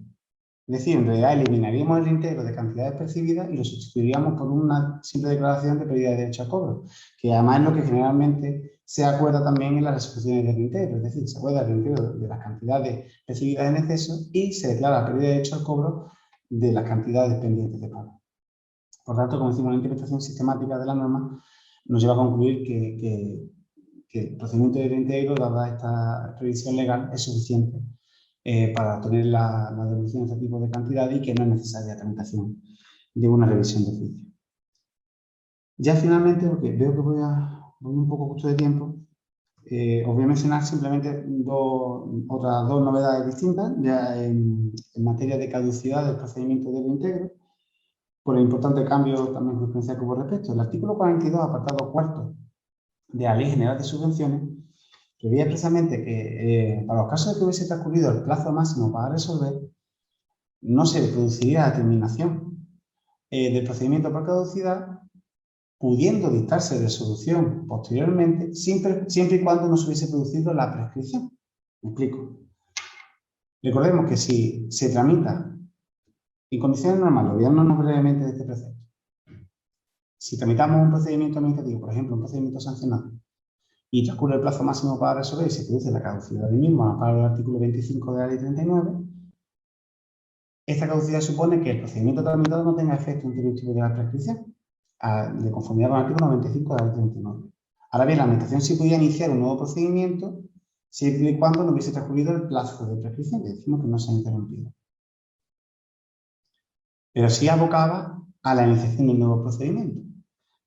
Es decir, en realidad eliminaríamos el reintegro de cantidades percibidas y lo sustituiríamos por una simple declaración de pérdida de derecho al cobro, que además es lo que generalmente se acuerda también en las resoluciones de reintegro, es decir, se acuerda el reintegro de las cantidades percibidas en exceso y se declara la pérdida de derecho al cobro de las cantidades pendientes de pago. Por tanto, como decimos, la interpretación sistemática de la norma nos lleva a concluir que el procedimiento de reintegro, dada esta previsión legal, es suficiente para obtener la devolución de este tipo de cantidades y que no es necesaria la tramitación de una revisión de oficio. Ya finalmente, porque veo que voy un poco justo de tiempo, os voy a mencionar simplemente otras dos novedades distintas ya en materia de caducidad del procedimiento de reintegro, por el importante cambio también jurisprudencial que hubo respecto. El artículo 42, apartado cuarto de la Ley General de Subvenciones, preveía expresamente que para los casos de que hubiese transcurrido el plazo máximo para resolver, no se produciría la terminación del procedimiento por caducidad, pudiendo dictarse resolución posteriormente, siempre y cuando no se hubiese producido la prescripción. ¿Me explico? Recordemos que si se tramita en condiciones normales, olvidándonos brevemente de este precepto, si tramitamos un procedimiento administrativo, por ejemplo, un procedimiento sancionado, y transcurre el plazo máximo para resolver y se produce la caducidad del mismo a amparo del artículo 25 de la Ley 39, esta caducidad supone que el procedimiento tramitado no tenga efecto interruptivo de la prescripción, de conformidad con el artículo 95 de la Ley 39. Ahora bien, la Administración sí podía iniciar un nuevo procedimiento siempre y cuando no hubiese transcurrido el plazo de prescripción, que decimos que no se ha interrumpido. Pero sí abocaba a la iniciación de un nuevo procedimiento.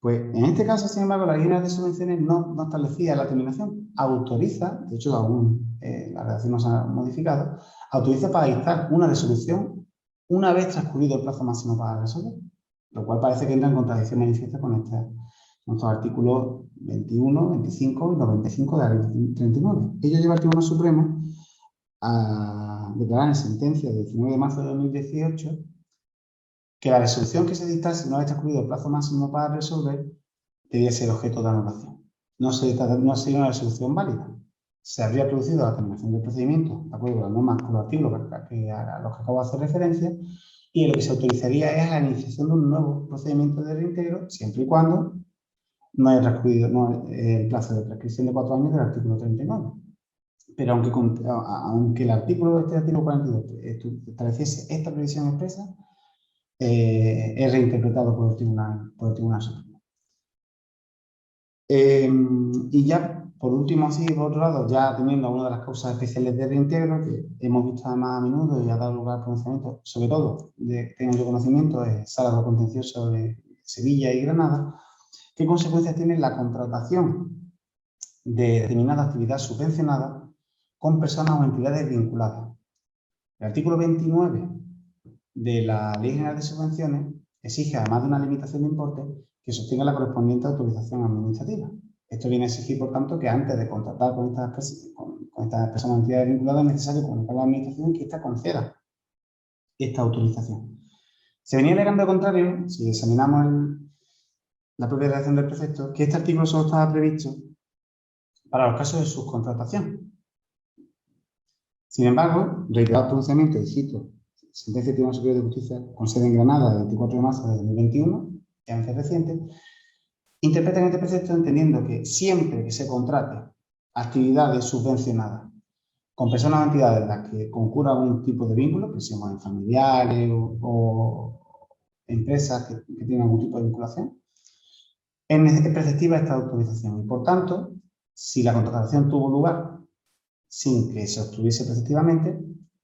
Pues en este caso, sin embargo, la Ley General de Subvenciones no establecía la terminación. Autoriza, de hecho aún la redacción no se ha modificado, autoriza para dictar una resolución una vez transcurrido el plazo máximo para resolver, lo cual parece que entra en contradicción manifiesta con estos artículos 21, 25 y 95 de la Ley 39. Ello lleva al Tribunal Supremo a declarar en sentencia del 19 de marzo de 2018 que la resolución que se dictase una vez transcurrido el plazo máximo para resolver debía ser objeto de anulación. No sería una resolución válida. Se habría producido la terminación del procedimiento, de acuerdo con las normas con los artículos a los que acabo de hacer referencia, y lo que se autorizaría es la iniciación de un nuevo procedimiento de reintegro, siempre y cuando no haya transcurrido el plazo de prescripción de 4 años del artículo 39. pero aunque el artículo, este artículo 42 estableciese esta previsión expresa, es reinterpretado por el Tribunal Supremo. Y ya, por último, así, por otro lado, ya teniendo una de las causas especiales de reintegro, que hemos visto además a menudo y ha dado lugar a pronunciamientos, sobre todo, tengo conocimiento, es salas de contencioso de Sevilla y Granada. ¿Qué consecuencias tiene la contratación de determinada actividad subvencionada con personas o entidades vinculadas? El artículo 29 de la Ley General de Subvenciones exige, además de una limitación de importe, que sostenga la correspondiente autorización administrativa. Esto viene a exigir, por tanto, que antes de contratar con estas personas o entidades vinculadas es necesario comunicar a la Administración que ésta conceda esta autorización. Se venía alegando al contrario, si examinamos la propia redacción del precepto, que este artículo solo estaba previsto para los casos de subcontratación. Sin embargo, reiterados pronunciamientos, y cito, sentencia del Tribunal Superior de Justicia con sede en Granada, el 24 de marzo de 2021, ya en reciente, interpretan este precepto entendiendo que siempre que se contrate actividades subvencionadas con personas o entidades en las que concurra algún tipo de vínculo, que sean familiares o empresas que tienen algún tipo de vinculación, es preceptiva esta autorización. Y por tanto, si la contratación tuvo lugar sin que se obtuviese preceptivamente,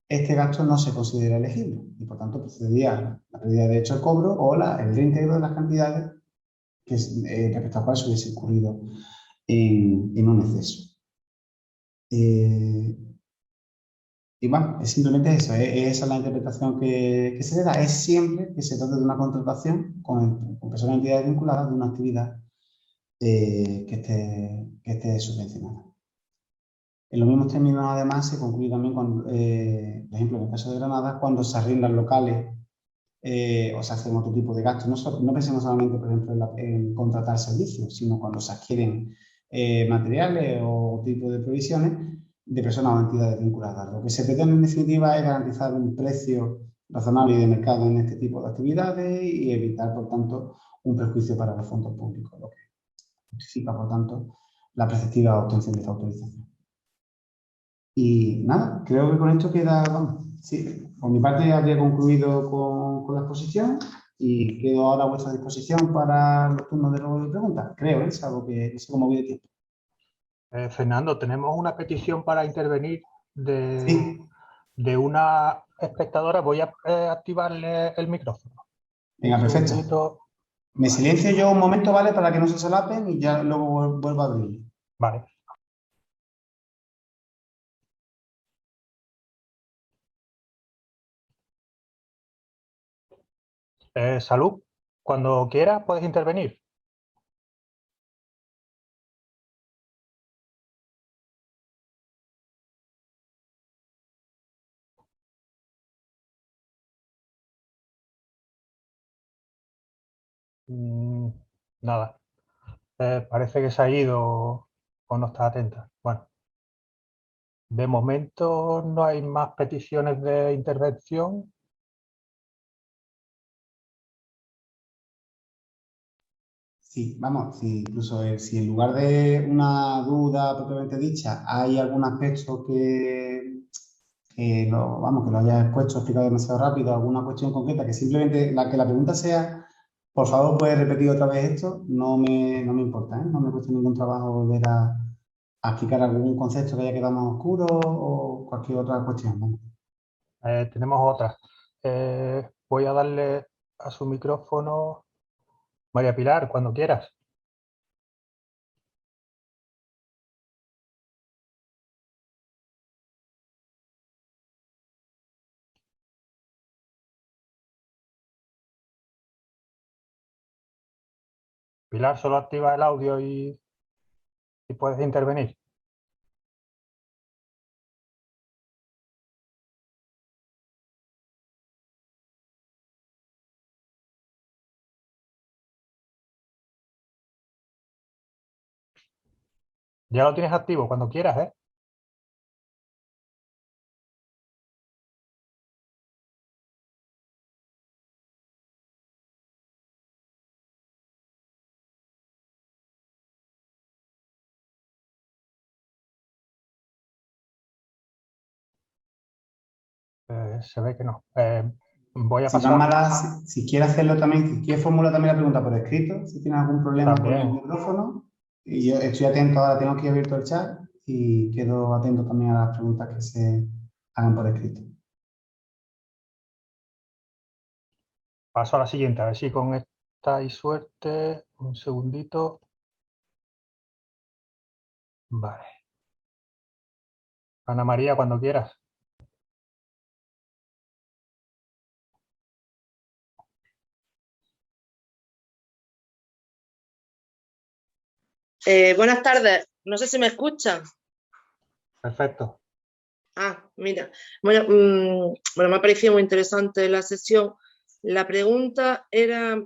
este gasto no se considera elegible y por tanto procedería la pérdida de derecho al cobro o el reintegro de las cantidades que respecto a las cuales se hubiese incurrido en un exceso. Y bueno, es simplemente eso, esa es la interpretación que se le da, es siempre que se trate de una contratación con personas y entidades vinculadas de una actividad que esté subvencionada. En los mismos términos, además, se concluye también cuando, por ejemplo, en el caso de Granada, cuando se arriendan locales o se hacen otro tipo de gastos. No pensemos solamente, por ejemplo, en contratar servicios, sino cuando se adquieren materiales o tipo de provisiones de personas o entidades vinculadas. Lo que se pretende, en definitiva, es garantizar un precio razonable y de mercado en este tipo de actividades y evitar, por tanto, un perjuicio para los fondos públicos, lo que justifica, por tanto, la preceptiva obtención de esta autorización. Y nada, creo que con esto queda, vamos, sí, por mi parte habría concluido con la exposición y quedo ahora a vuestra disposición para los turnos de preguntas. Creo, ¿eh? Salvo que no sé cómo voy de tiempo. Fernando, tenemos una petición para intervenir Sí, de una espectadora. Voy a activarle el micrófono. venga, Un perfecto. segundito. Me silencio yo un momento, ¿vale? Para que no se solapen y ya luego vuelvo a abrir. Vale. Salud, cuando quieras puedes intervenir. Nada. Parece que se ha ido o no está atenta. Bueno, de momento no hay más peticiones de intervención. Sí, vamos, sí, incluso si en lugar de una duda propiamente dicha hay algún aspecto que lo haya expuesto, explicado demasiado rápido, alguna cuestión concreta, que simplemente la pregunta sea, por favor, puedes repetir otra vez esto, no me importa, ¿eh? No me cuesta ningún trabajo volver a explicar algún concepto que haya quedado más oscuro o cualquier otra cuestión, ¿no? Tenemos otra. Voy a darle a su micrófono. María Pilar, cuando quieras. Pilar, solo activa el audio y puedes intervenir. Ya lo tienes activo, cuando quieras, ¿eh? se ve que no. Voy a Si pasar. Bárbara, si quiere hacerlo también, si quiere formular también la pregunta por escrito, si tiene algún problema con el micrófono, y yo estoy atento, ahora tengo aquí abierto el chat y quedo atento también a las preguntas que se hagan por escrito. Paso a la siguiente, a ver si con esta hay suerte. Un segundito. Vale. Ana María, cuando quieras. Buenas tardes, no sé si me escuchan. Perfecto. Mira, bueno, me ha parecido muy interesante la sesión. La pregunta era,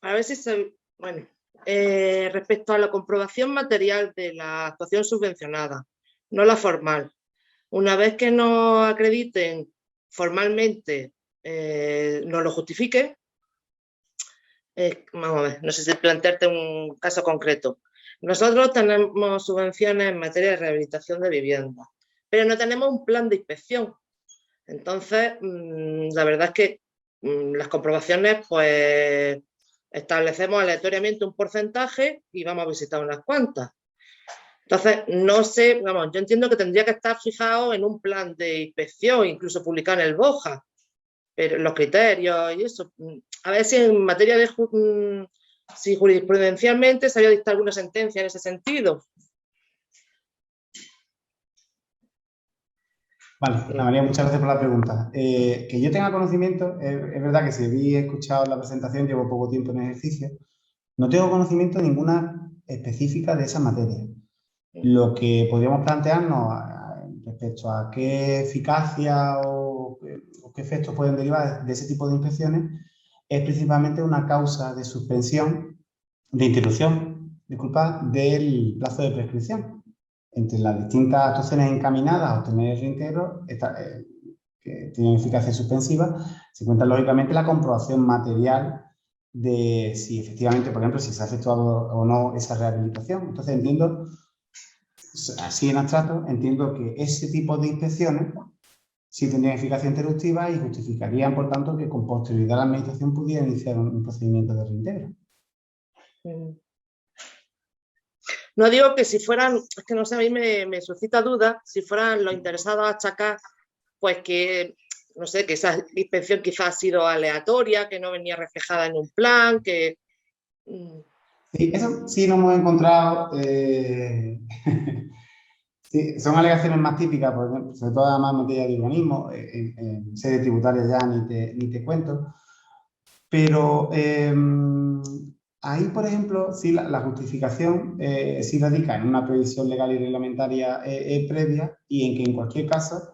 a ver si respecto a la comprobación material de la actuación subvencionada, no la formal. Una vez que nos acrediten formalmente, nos lo justifique, vamos a ver, no sé si plantearte un caso concreto. Nosotros tenemos subvenciones en materia de rehabilitación de vivienda, pero no tenemos un plan de inspección. Entonces, la verdad es que las comprobaciones, pues, establecemos aleatoriamente un porcentaje y vamos a visitar unas cuantas. Entonces, no sé, vamos, yo entiendo que tendría que estar fijado en un plan de inspección, incluso publicado en el BOJA, pero los criterios y eso. A ver si en materia de si jurisprudencialmente se había dictado alguna sentencia en ese sentido. Vale, Ana María, muchas gracias por la pregunta. Que yo tenga conocimiento, es verdad que si he escuchado la presentación, llevo poco tiempo en ejercicio, no tengo conocimiento ninguna específica de esa materia. Lo que podríamos plantearnos respecto a qué eficacia o qué efectos pueden derivar de ese tipo de inspecciones es principalmente una causa de suspensión, de interrupción, disculpa, del plazo de prescripción. Entre las distintas actuaciones encaminadas a obtener el reintegro, que tienen eficacia suspensiva, se cuenta lógicamente la comprobación material de si efectivamente, por ejemplo, si se ha efectuado o no esa rehabilitación. Entonces entiendo, así en abstracto, entiendo que ese tipo de inspecciones sí tendrían eficacia interruptiva y justificarían, por tanto, que con posterioridad la Administración pudiera iniciar un procedimiento de reintegro. No digo que si fueran, es que no sé, a mí me suscita dudas, si fueran los interesados a achacar, pues que, no sé, que esa inspección quizás ha sido aleatoria, que no venía reflejada en un plan, que... Sí, eso sí nos hemos encontrado... Sí, son alegaciones más típicas, por ejemplo, sobre todo además en materia de urbanismo, en sede tributaria ya ni te cuento, pero ahí, por ejemplo, sí la justificación sí radica en una previsión legal y reglamentaria previa y en que en cualquier caso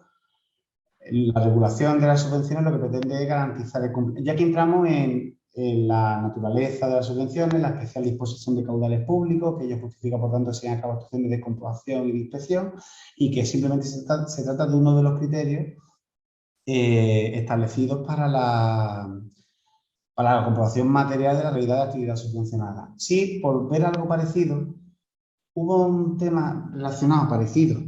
la regulación de las subvenciones lo que pretende es garantizar el cumplimiento. Ya que entramos en la naturaleza de las subvenciones, la especial disposición de caudales públicos, que ello justifica, por tanto, se llevan a cabo actuaciones de comprobación y de inspección, y que simplemente se trata de uno de los criterios establecidos para la comprobación material de la realidad de la actividad subvencionada. Sí, por ver algo parecido, hubo un tema relacionado, parecido,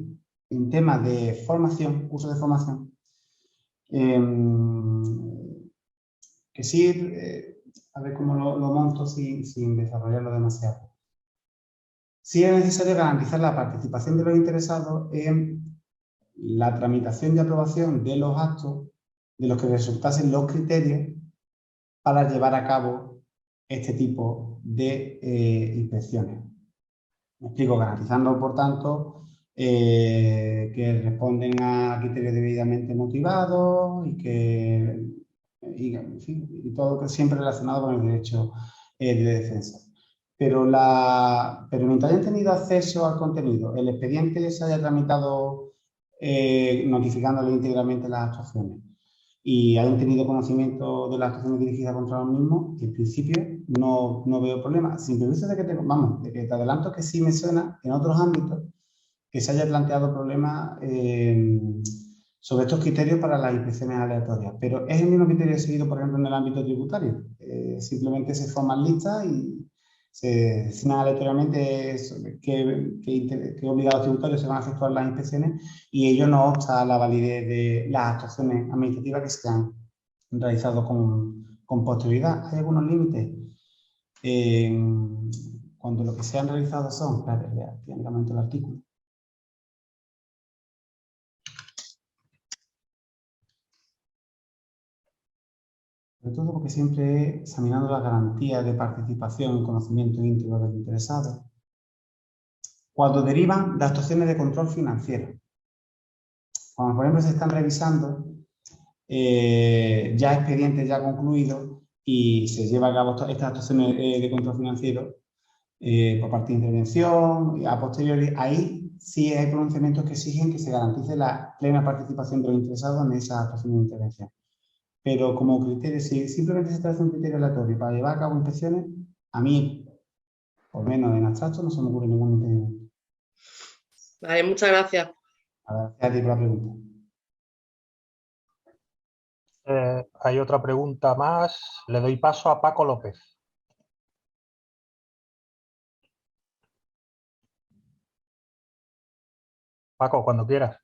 en temas de formación, cursos de formación, que sí, a ver cómo lo monto sin desarrollarlo demasiado. Sí es necesario garantizar la participación de los interesados en la tramitación y aprobación de los actos de los que resultasen los criterios para llevar a cabo este tipo de inspecciones. Me explico, garantizando, por tanto, que responden a criterios debidamente motivados y todo que siempre relacionado con el derecho de defensa. Pero mientras hayan tenido acceso al contenido, el expediente se haya tramitado notificándole íntegramente las actuaciones y hayan tenido conocimiento de las actuaciones dirigidas contra los mismos, en principio no veo problema. Sin perjuicio de que te adelanto que sí me suena en otros ámbitos que se haya planteado problemas sobre estos criterios para las inspecciones aleatorias. Pero es el mismo criterio seguido, por ejemplo, en el ámbito tributario. Simplemente se forman listas y se designan aleatoriamente qué obligados tributarios se van a efectuar las inspecciones y ello no obsta a la validez de las actuaciones administrativas que se han realizado con posterioridad. ¿Hay algunos límites? Cuando lo que se han realizado son... Espérate, tiene que aumentar el artículo. Sobre todo porque siempre examinando las garantías de participación y conocimiento íntimo del interesado. Cuando derivan de actuaciones de control financiero. Cuando, por ejemplo, se están revisando ya expedientes ya concluidos y se lleva a cabo estas actuaciones de control financiero por parte de intervención, a posteriori, ahí sí hay pronunciamientos que exigen que se garantice la plena participación de los interesados en esa actuación de intervención. Pero como criterio, si simplemente se trata de un criterio aleatorio para llevar a cabo inspecciones, a mí, por lo menos en abstracto, no se me ocurre ningún impedimento. Vale, muchas gracias. Gracias a ti por la pregunta. Hay otra pregunta más. Le doy paso a Paco López. Paco, cuando quieras.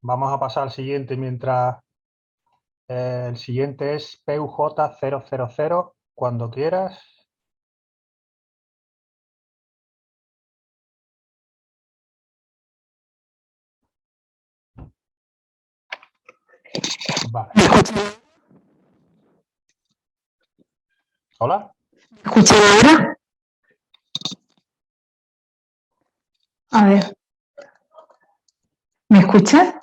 Vamos a pasar al siguiente mientras... el siguiente es PUJ000. Cuando quieras. Vale. ¿Hola? ¿Me escuchan ahora? A ver. ¿Me escuchas?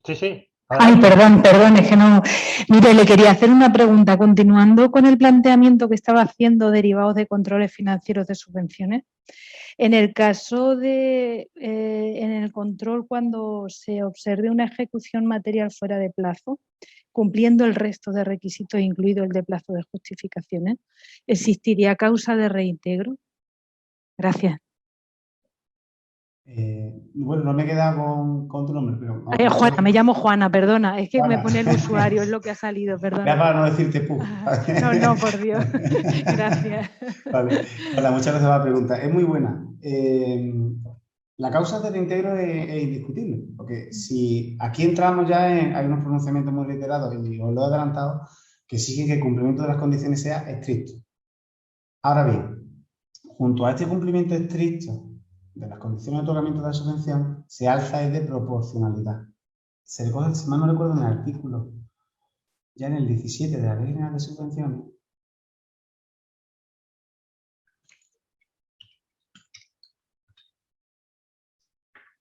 Sí, sí. Ay, perdón, es que no. Mire, le quería hacer una pregunta. Continuando con el planteamiento que estaba haciendo derivados de controles financieros de subvenciones, en el caso de, en el control cuando se observe una ejecución material fuera de plazo, cumpliendo el resto de requisitos, incluido el de plazo de justificaciones, ¿existiría causa de reintegro? Gracias. Bueno, no me he quedado con tu nombre, pero... Juana, me llamo Juana, perdona, es que Juana. me pone el usuario, es lo que ha salido, perdona. Ya para no decirte pu. No, por Dios. Gracias. Vale. Hola, muchas gracias por la pregunta. Es muy buena. La causa de reintegro es indiscutible, porque si aquí entramos ya hay unos pronunciamientos muy reiterados, y os lo he adelantado, que exigen que el cumplimiento de las condiciones sea estricto. Ahora bien, junto a este cumplimiento estricto de las condiciones de otorgamiento de la subvención, se alza el de proporcionalidad. Se recoge, si mal no recuerdo, en el artículo, ya en el 17 de la Ley General de Subvenciones,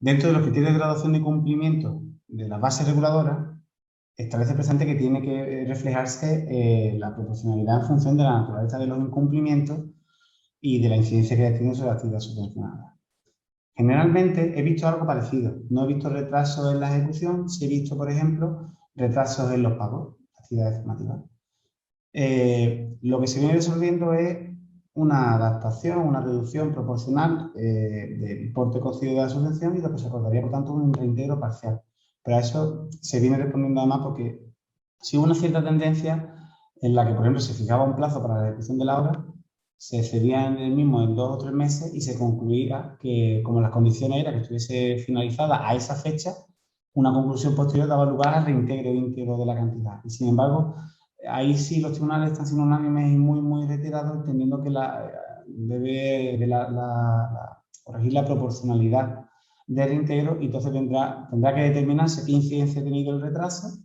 dentro de los criterios de graduación de cumplimiento de las bases reguladoras, establece presente que tiene que reflejarse la proporcionalidad en función de la naturaleza de los incumplimientos y de la incidencia que haya tenido sobre la actividad subvencionada. Generalmente he visto algo parecido. No he visto retrasos en la ejecución, sí he visto, por ejemplo, retrasos en los pagos, actividades formativas. Lo que se viene resolviendo es una adaptación, una reducción proporcional del importe concedido de la subvención y lo que se acordaría, por tanto, un reintegro parcial. Pero a eso se viene respondiendo además porque si hubo una cierta tendencia en la que, por ejemplo, se fijaba un plazo para la ejecución de la obra, se excedía en el mismo en 2 o 3 meses y se concluía que, como las condiciones eran que estuviese finalizada a esa fecha, una conclusión posterior daba lugar al reintegro íntegro de la cantidad. Y sin embargo, ahí sí los tribunales están siendo unánimes y muy reiterados, entendiendo que debe corregir la proporcionalidad del reintegro y entonces tendrá que determinarse qué incidencia ha tenido el retraso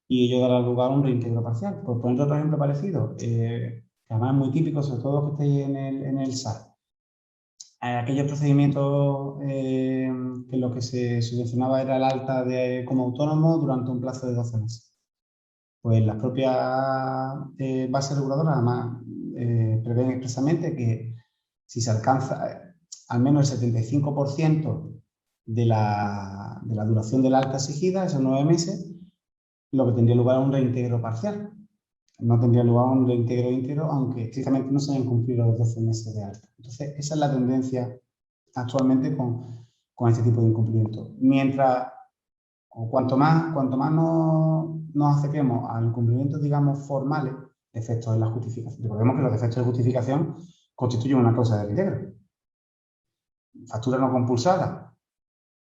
y ello dará lugar a un reintegro parcial. Por poner otro ejemplo parecido, que además es muy típico, sobre todo que estéis en el SAT. Aquellos procedimientos en los que se subvencionaba era el alta como autónomo durante un plazo de 12 meses. Pues las propias bases reguladoras además prevén expresamente que si se alcanza al menos el 75% de la duración de la alta exigida, esos 9 meses, lo que tendría lugar a un reintegro parcial. No tendría lugar un reintegro íntegro, aunque estrictamente no se hayan cumplido los 12 meses de alta. Entonces, esa es la tendencia actualmente con este tipo de incumplimiento. Mientras, o cuanto más nos acerquemos a incumplimientos, digamos, formales, defectos en la justificación. Recordemos que los defectos de justificación constituyen una causa de reintegro. Factura no compulsada,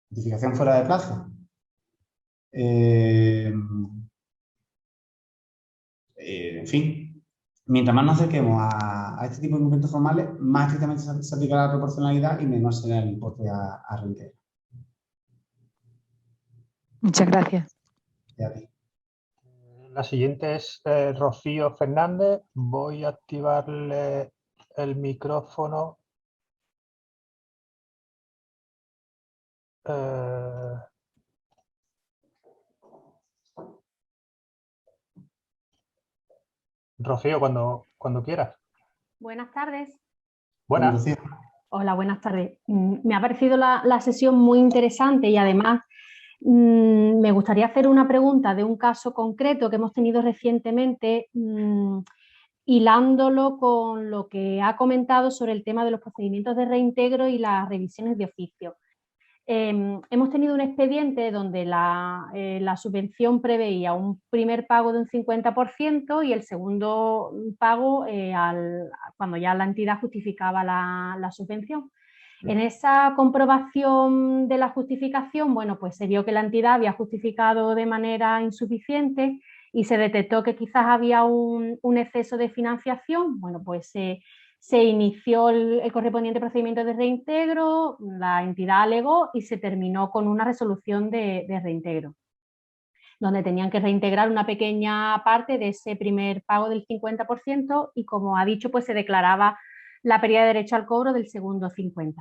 justificación fuera de plazo. En fin, mientras más nos acerquemos a este tipo de incumplimientos formales, más estrictamente se aplicará la proporcionalidad y menor será el importe a reintegro. Muchas gracias. A ti. La siguiente es Rocío Fernández. Voy a activarle el micrófono. Rocío, cuando quieras. Buenas tardes. Buenas. Hola, buenas tardes. Me ha parecido la sesión muy interesante y además me gustaría hacer una pregunta de un caso concreto que hemos tenido recientemente, hilándolo con lo que ha comentado sobre el tema de los procedimientos de reintegro y las revisiones de oficio. Hemos tenido un expediente donde la subvención preveía un primer pago de un 50% y el segundo pago cuando ya la entidad justificaba la subvención. En esa comprobación de la justificación, bueno, pues se vio que la entidad había justificado de manera insuficiente y se detectó que quizás había un exceso de financiación. Bueno, pues se inició el correspondiente procedimiento de reintegro, la entidad alegó y se terminó con una resolución de reintegro, donde tenían que reintegrar una pequeña parte de ese primer pago del 50% y, como ha dicho, pues se declaraba la pérdida de derecho al cobro del segundo 50%.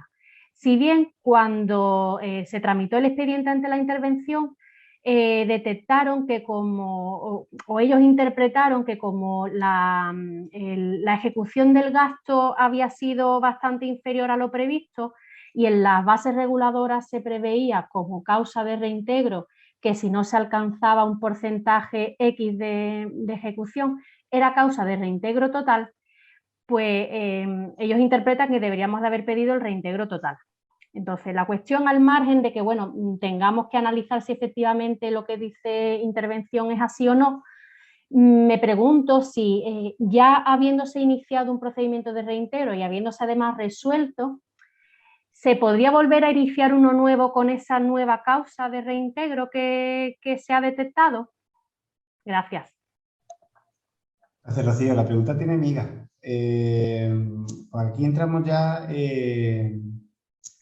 Si bien cuando se tramitó el expediente ante la intervención, detectaron que o ellos interpretaron que como la ejecución del gasto había sido bastante inferior a lo previsto y en las bases reguladoras se preveía como causa de reintegro que si no se alcanzaba un porcentaje X de ejecución era causa de reintegro total, pues ellos interpretan que deberíamos de haber pedido el reintegro total. Entonces, la cuestión al margen de que, bueno, tengamos que analizar si efectivamente lo que dice intervención es así o no, me pregunto si ya habiéndose iniciado un procedimiento de reintegro y habiéndose además resuelto, ¿se podría volver a iniciar uno nuevo con esa nueva causa de reintegro que se ha detectado? Gracias. Gracias, Rocío. La pregunta tiene miga. Aquí entramos ya...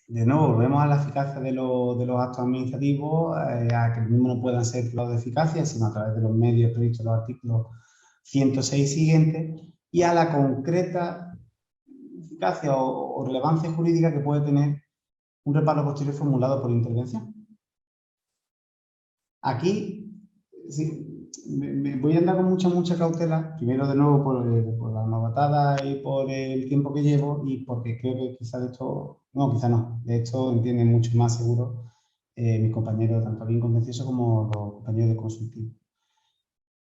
De nuevo, volvemos a la eficacia de los actos administrativos, a que los mismos no puedan ser privados de eficacia, sino a través de los medios previstos en los artículos 106 siguientes, y a la concreta eficacia o relevancia jurídica que puede tener un reparo posterior formulado por intervención. Aquí sí, me voy a andar con mucha cautela, primero de nuevo por la novatada y por el tiempo que llevo y porque creo que quizás de esto, no, quizás no, de esto entienden mucho más seguro mis compañeros, tanto bien contencioso como los compañeros de consultivo.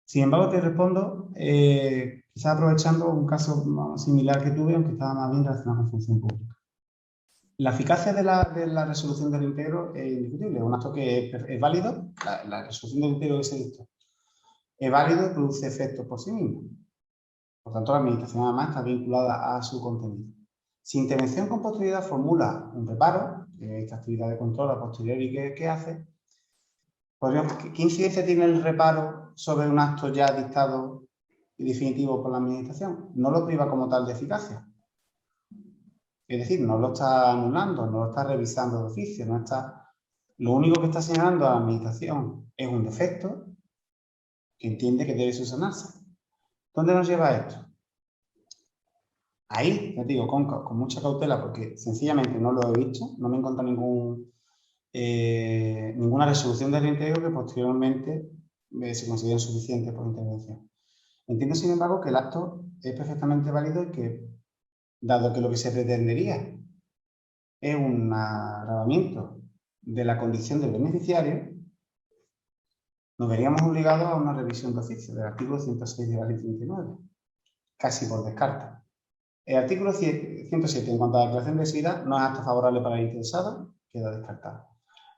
Sin embargo, te respondo, quizás aprovechando un caso similar que tuve, aunque estaba más bien relacionado con función pública. La eficacia de la resolución del reintegro es indiscutible, es un acto que es válido, la resolución del reintegro que se dictó es válido, produce efectos por sí mismo. Por tanto, la administración además está vinculada a su contenido. Si intervención con posterioridad formula un reparo, esta actividad de control a posteriori que hace, ¿qué incidencia tiene el reparo sobre un acto ya dictado y definitivo por la administración? No lo priva como tal de eficacia. Es decir, no lo está anulando, no lo está revisando de oficio, no está... Lo único que está señalando a la administración es un defecto que entiende que debe subsanarse. ¿Dónde nos lleva esto? Ahí, ya digo, con mucha cautela, porque sencillamente no lo he visto, no me encuentro ninguna resolución de reintegro que posteriormente se consideran suficientes por intervención. Entiendo, sin embargo, que el acto es perfectamente válido y que, dado que lo que se pretendería es un agravamiento de la condición del beneficiario, nos veríamos obligados a una revisión de oficio del artículo 106 de la Ley 39, casi por descarte. El artículo 107, en cuanto a la declaración de necesidad, no es acto favorable para el interesado, queda descartado.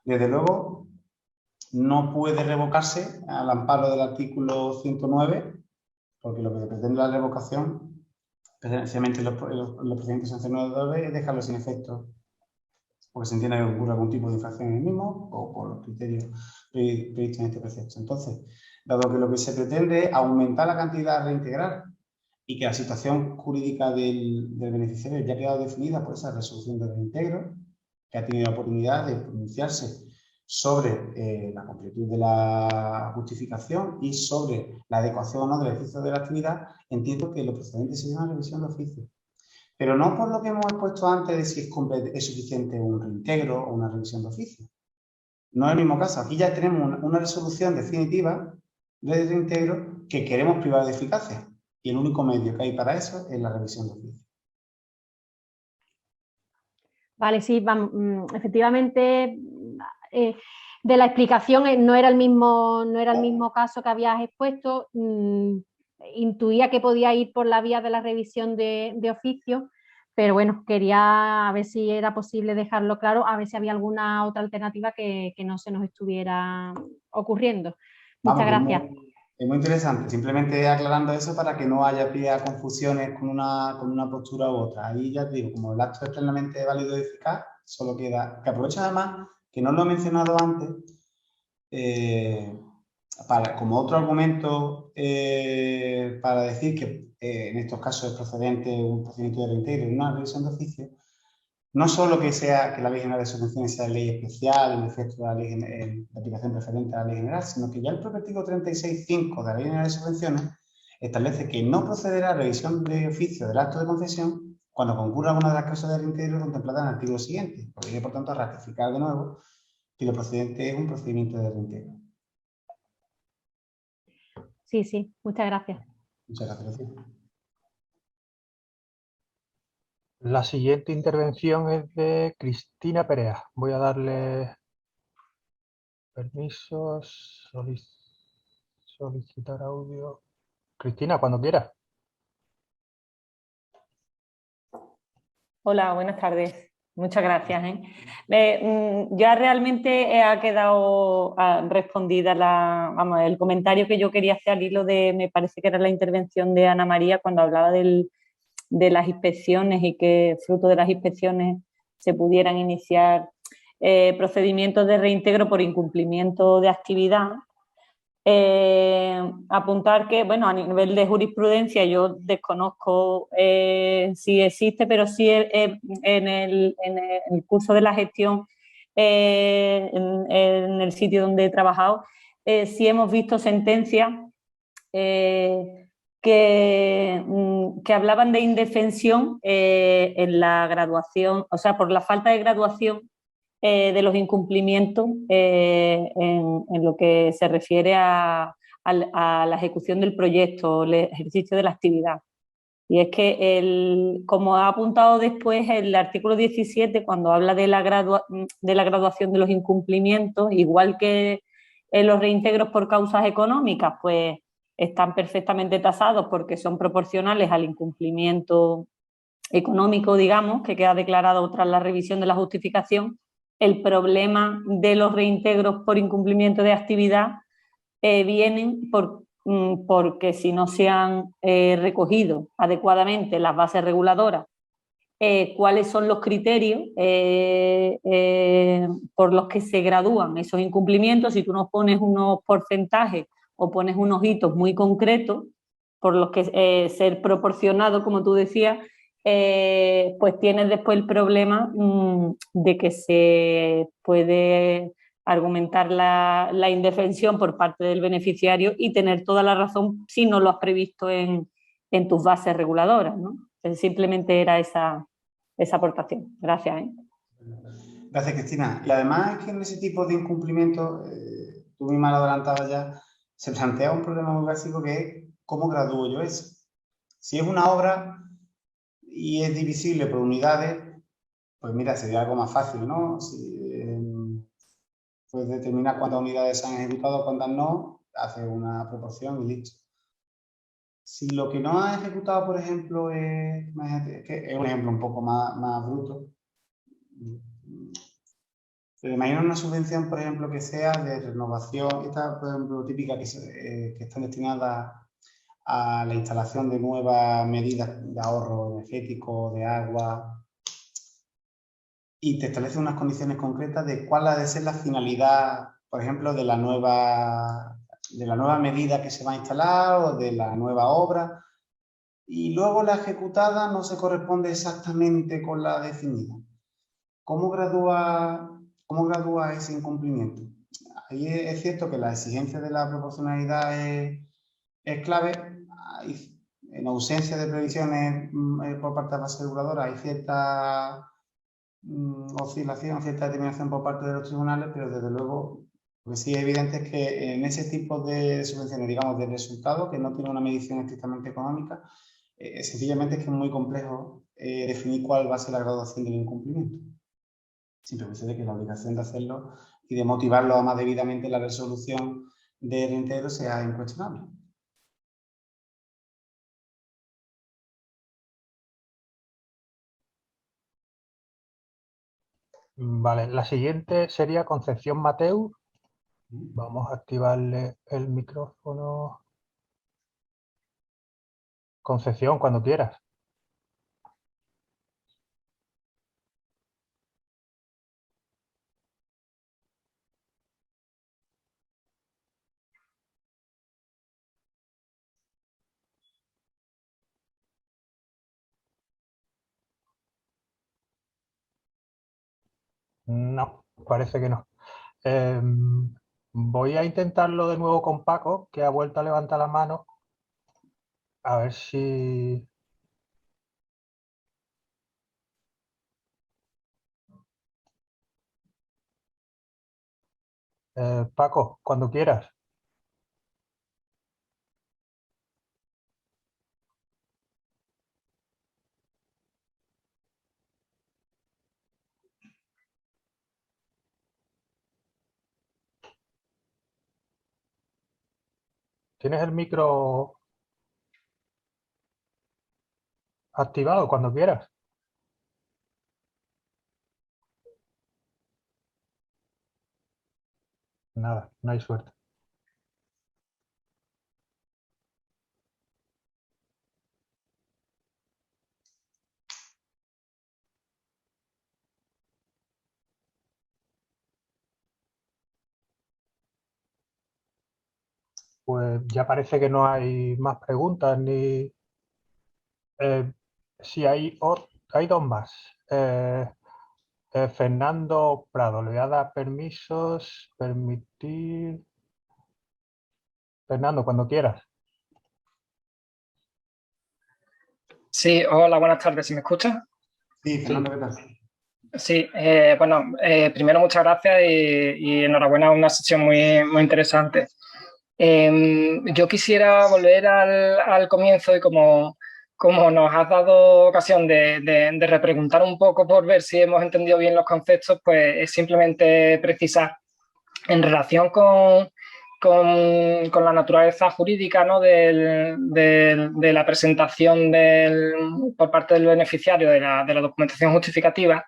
Desde luego, no puede revocarse al amparo del artículo 109, porque lo que pretende la revocación, precisamente los procedimientos sancionadores, es dejarlo sin efecto, porque se entiende que ocurre algún tipo de infracción en el mismo o por los criterios previstos en este precepto. Entonces, dado que lo que se pretende es aumentar la cantidad a reintegrar y que la situación jurídica del beneficiario ya ha quedado definida por esa resolución de reintegro, que ha tenido la oportunidad de pronunciarse sobre la completud de la justificación y sobre la adecuación o no del ejercicio de la actividad, entiendo que lo procedente sería una revisión de oficio. Pero no por lo que hemos expuesto antes de si es suficiente un reintegro o una revisión de oficio. No es el mismo caso. Aquí ya tenemos una resolución definitiva de reintegro que queremos privar de eficacia. Y el único medio que hay para eso es la revisión de oficio. Vale, sí, vamos, efectivamente, de la explicación no era el mismo caso que habías expuesto. Intuía que podía ir por la vía de la revisión de oficio, pero bueno, quería a ver si era posible dejarlo claro, a ver si había alguna otra alternativa que no se nos estuviera ocurriendo. Muchas gracias. Es muy interesante, simplemente aclarando eso para que no haya pie a confusiones con una postura u otra. Ahí ya te digo, como el acto es plenamente válido y eficaz, solo queda, que aprovecho además, que no lo he mencionado antes, como otro argumento para decir que en estos casos es procedente un procedimiento de reintegro y una revisión de oficio, no solo que la Ley General de Subvenciones sea ley especial, en efecto de aplicación preferente a la Ley General, sino que ya el propio artículo 36.5 de la Ley General de Subvenciones establece que no procederá a revisión de oficio del acto de concesión cuando concurra alguna de las causas de reintegro contempladas en el artículo siguiente. Podría, por tanto, ratificar de nuevo que lo procedente es un procedimiento de reintegro. Sí, sí, muchas gracias. Muchas gracias. La siguiente intervención es de Cristina Perea. Voy a darle permisos, solicitar audio. Cristina, cuando quieras. Hola, buenas tardes. Muchas gracias. Ya realmente ha quedado respondida el comentario que yo quería hacer al hilo de, me parece que era la intervención de Ana María cuando hablaba de las inspecciones y que fruto de las inspecciones se pudieran iniciar procedimientos de reintegro por incumplimiento de actividad. Apuntar que, bueno, a nivel de jurisprudencia yo desconozco si existe, pero sí en el curso de la gestión en el sitio donde he trabajado, sí hemos visto sentencias que hablaban de indefensión en la graduación, o sea, por la falta de graduación de los incumplimientos en lo que se refiere a la ejecución del proyecto, el ejercicio de la actividad. Y es que, como ha apuntado después el artículo 17, cuando habla de la graduación de los incumplimientos, igual que los reintegros por causas económicas, pues están perfectamente tasados porque son proporcionales al incumplimiento económico, digamos, que queda declarado tras la revisión de la justificación. El problema de los reintegros por incumplimiento de actividad vienen porque si no se han recogido adecuadamente las bases reguladoras, cuáles son los criterios por los que se gradúan esos incumplimientos. Si tú nos pones unos porcentajes o pones unos hitos muy concretos por los que ser proporcionado, como tú decías, pues tienes después el problema de que se puede argumentar la indefensión por parte del beneficiario y tener toda la razón si no lo has previsto en tus bases reguladoras, ¿no? Simplemente era esa aportación. Gracias. Gracias, Cristina. Y además es que en ese tipo de incumplimientos, tú misma lo adelantabas ya, se plantea un problema muy básico que es cómo gradúo yo eso. Si es una obra y es divisible por unidades, pues mira, sería algo más fácil, ¿no? Si puedes determinar cuántas unidades se han ejecutado, cuántas no, hace una proporción y listo. Si lo que no ha ejecutado, por ejemplo, es un ejemplo un poco más bruto, pero imagina una subvención, por ejemplo, que sea de renovación, esta, por ejemplo, típica que están destinadas a la instalación de nuevas medidas de ahorro energético, de agua, y te establece unas condiciones concretas de cuál ha de ser la finalidad, por ejemplo, de la nueva medida que se va a instalar o de la nueva obra, y luego la ejecutada no se corresponde exactamente con la definida. ¿Cómo gradúa ese incumplimiento? Ahí es cierto que la exigencia de la proporcionalidad es clave. En ausencia de previsiones por parte de la base reguladora hay cierta oscilación, cierta determinación por parte de los tribunales, pero desde luego lo que sí es evidente es que en ese tipo de subvenciones, digamos, de resultados, que no tiene una medición estrictamente económica, sencillamente es que es muy complejo definir cuál va a ser la graduación del incumplimiento. Simplemente de que la obligación de hacerlo y de motivarlo más debidamente la resolución de reintegro sea incuestionable. Vale, la siguiente sería Concepción Mateu. Vamos a activarle el micrófono. Concepción, cuando quieras. No, parece que no. Voy a intentarlo de nuevo con Paco, que ha vuelto a levantar la mano. A ver si... Paco, cuando quieras. ¿Tienes el micro activado? Cuando quieras. Nada, no hay suerte. Pues ya parece que no hay más preguntas ni... sí, hay dos más. Fernando Prado, le voy a dar permisos, permitir... Fernando, cuando quieras. Sí, hola, buenas tardes, ¿se me escucha? Sí, Fernando, ¿qué tal? Sí, bueno, primero muchas gracias y enhorabuena, una sesión muy interesante. Yo quisiera volver al comienzo y como nos has dado ocasión de repreguntar un poco por ver si hemos entendido bien los conceptos, pues es simplemente precisar en relación con la naturaleza jurídica, ¿no? de la presentación por parte del beneficiario de la documentación justificativa.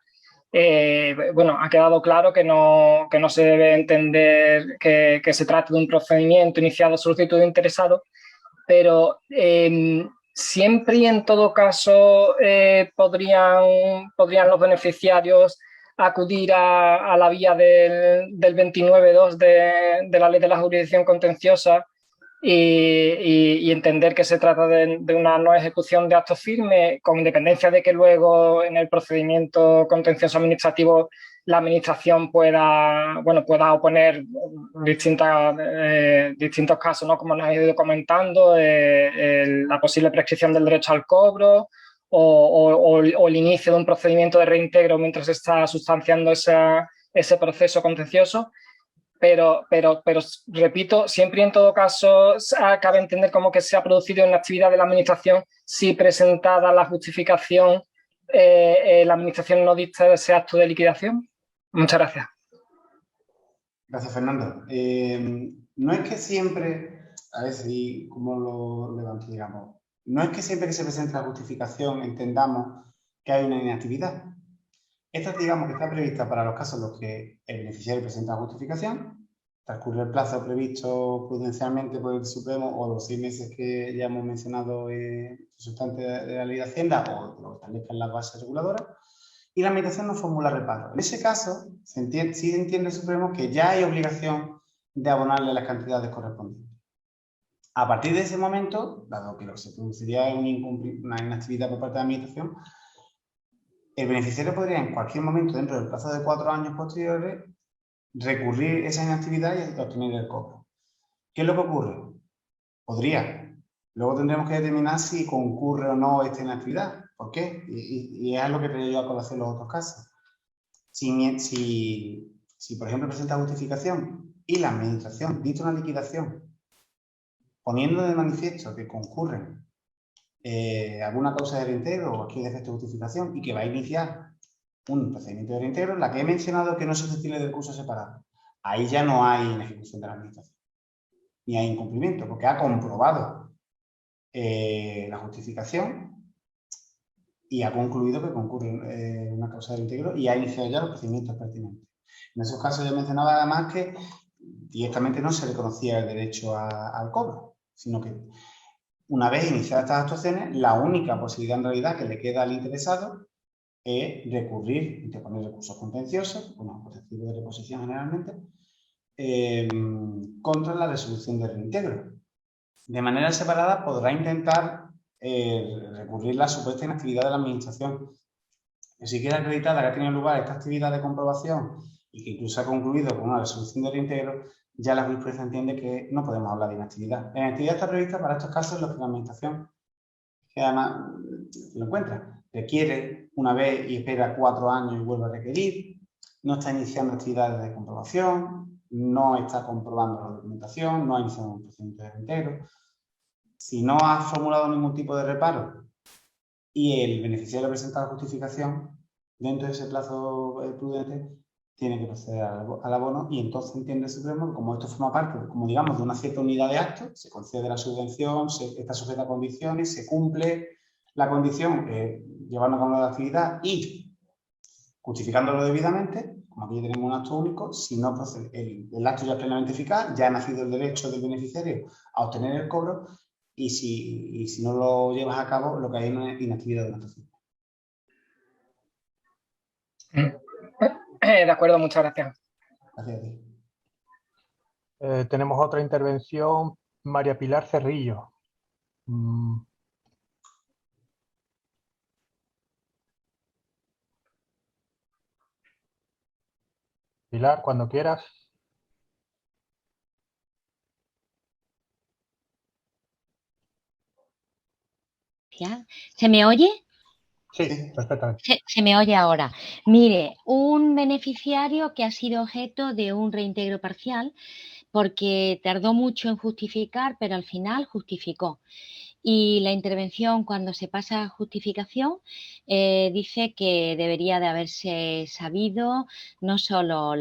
Bueno, ha quedado claro que no se debe entender que se trate de un procedimiento iniciado a solicitud de interesado, pero siempre y en todo caso podrían los beneficiarios acudir a la vía del 29.2 de la Ley de la Jurisdicción Contenciosa y entender que se trata de una no ejecución de actos firmes, con independencia de que luego en el procedimiento contencioso administrativo la administración pueda oponer distintos casos, ¿no? Como nos ha ido comentando, la posible prescripción del derecho al cobro o el inicio de un procedimiento de reintegro mientras se está sustanciando ese proceso contencioso. pero repito, siempre y en todo caso cabe entender como que se ha producido en la actividad de la administración si presentada la justificación, la administración no dicta ese acto de liquidación. Muchas gracias. Gracias, Fernando. No es que siempre, a ver si cómo lo levanto, digamos, no es que siempre que se presente la justificación entendamos que hay una inactividad. Esta, digamos, que está prevista para los casos en los que el beneficiario presenta la justificación, transcurre el plazo previsto prudencialmente por el Supremo o los 6 meses que ya hemos mencionado resultantes de la Ley de Hacienda o lo que establezcan las bases reguladoras, y la administración no formula reparo. En ese caso, sí entiende el Supremo que ya hay obligación de abonarle las cantidades correspondientes. A partir de ese momento, dado que lo que se produciría es una inactividad por parte de la administración, el beneficiario podría en cualquier momento, dentro del plazo de 4 años posteriores, recurrir esa inactividad y obtener el cobro. ¿Qué es lo que ocurre? Podría. Luego tendremos que determinar si concurre o no esta inactividad. ¿Por qué? Y es lo que traía yo a colación los otros casos. Si, por ejemplo, presenta justificación y la administración dicta una liquidación poniendo de manifiesto que concurren alguna causa de reintegro o cualquier defecto de justificación y que va a iniciar un procedimiento de reintegro, la que he mencionado que no es susceptible de recurso separado, ahí ya no hay inejecución de la administración, ni hay incumplimiento, porque ha comprobado la justificación y ha concluido que concurre una causa de reintegro y ha iniciado ya los procedimientos pertinentes. En esos casos yo mencionaba además que directamente no se le conocía el derecho al cobro, sino que una vez iniciadas estas actuaciones, la única posibilidad en realidad que le queda al interesado es recurrir, interponer recursos contenciosos, bueno, protectivos de reposición generalmente, contra la resolución de reintegro. De manera separada podrá intentar recurrir la supuesta inactividad de la administración. Si queda acreditada que ha tenido lugar esta actividad de comprobación y que incluso ha concluido con una resolución de reintegro, ya la jurisprudencia entiende que no podemos hablar de inactividad. La inactividad está prevista para estos casos en los que la administración, que además lo encuentra, requiere una vez y espera 4 años y vuelve a requerir, no está iniciando actividades de comprobación, no está comprobando la documentación, no ha iniciado un procedimiento de reintegro. Si no ha formulado ningún tipo de reparo y el beneficiario presenta la justificación, dentro de ese plazo prudente, tiene que proceder al abono y entonces entiende el Supremo que como esto forma parte, como digamos, de una cierta unidad de actos, se concede la subvención, está sujeta a condiciones, se cumple la condición llevando a cabo la actividad y justificándolo debidamente, como aquí tenemos un acto único, si no procede, el acto ya es plenamente eficaz, ya ha nacido el derecho del beneficiario a obtener el cobro y si no lo llevas a cabo, lo que hay es una inactividad de una actuación. De acuerdo, muchas gracias. Gracias a ti. Tenemos otra intervención, María Pilar Cerrillo. Pilar, cuando quieras. ¿Se me oye? Sí, perfectamente. Se me oye ahora. Mire, un beneficiario que ha sido objeto de un reintegro parcial porque tardó mucho en justificar, pero al final justificó. Y la intervención, cuando se pasa a justificación, dice que debería de haberse sabido no solo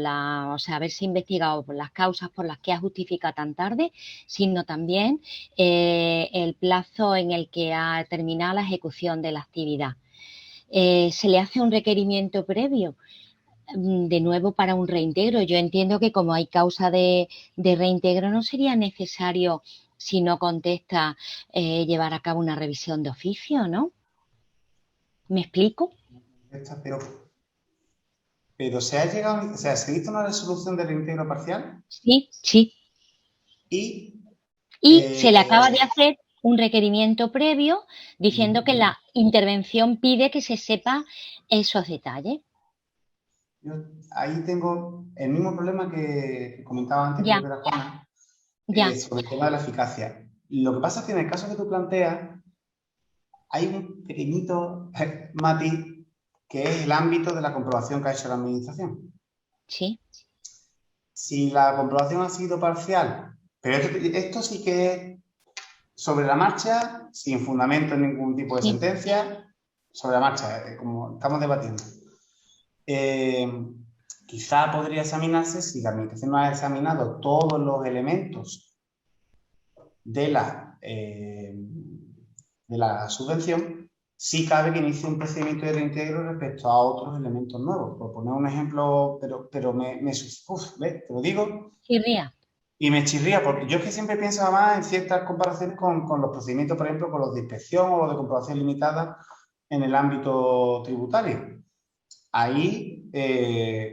haberse investigado por las causas por las que ha justificado tan tarde, sino también el plazo en el que ha terminado la ejecución de la actividad. Se le hace un requerimiento previo, de nuevo para un reintegro. Yo entiendo que como hay causa de reintegro no sería necesario, si no contesta, llevar a cabo una revisión de oficio, ¿no? ¿Me explico? Pero se ha llegado, o sea, ¿se hizo una resolución de reintegro parcial? Sí, sí. Y se le acaba de hacer un requerimiento previo diciendo que la intervención pide que se sepa esos detalles. Yo ahí tengo el mismo problema que comentaba antes, creo que era Juana, sobre el tema de la eficacia. Lo que pasa es que en el caso que tú planteas hay un pequeñito matiz que es el ámbito de la comprobación que ha hecho la administración. Sí. si la comprobación ha sido parcial, pero esto sí que es sobre la marcha, sin fundamento en ningún tipo de sentencia, sobre la marcha, como estamos debatiendo. Quizá podría examinarse si la Administración no ha examinado todos los elementos de la subvención, sí cabe que inicie un procedimiento de reintegro respecto a otros elementos nuevos. Por poner un ejemplo, pero ¿ves? Te lo digo. Chirría. Y me chirría, porque yo es que siempre pienso además en ciertas comparaciones con los procedimientos, por ejemplo, con los de inspección o los de comprobación limitada en el ámbito tributario. Ahí,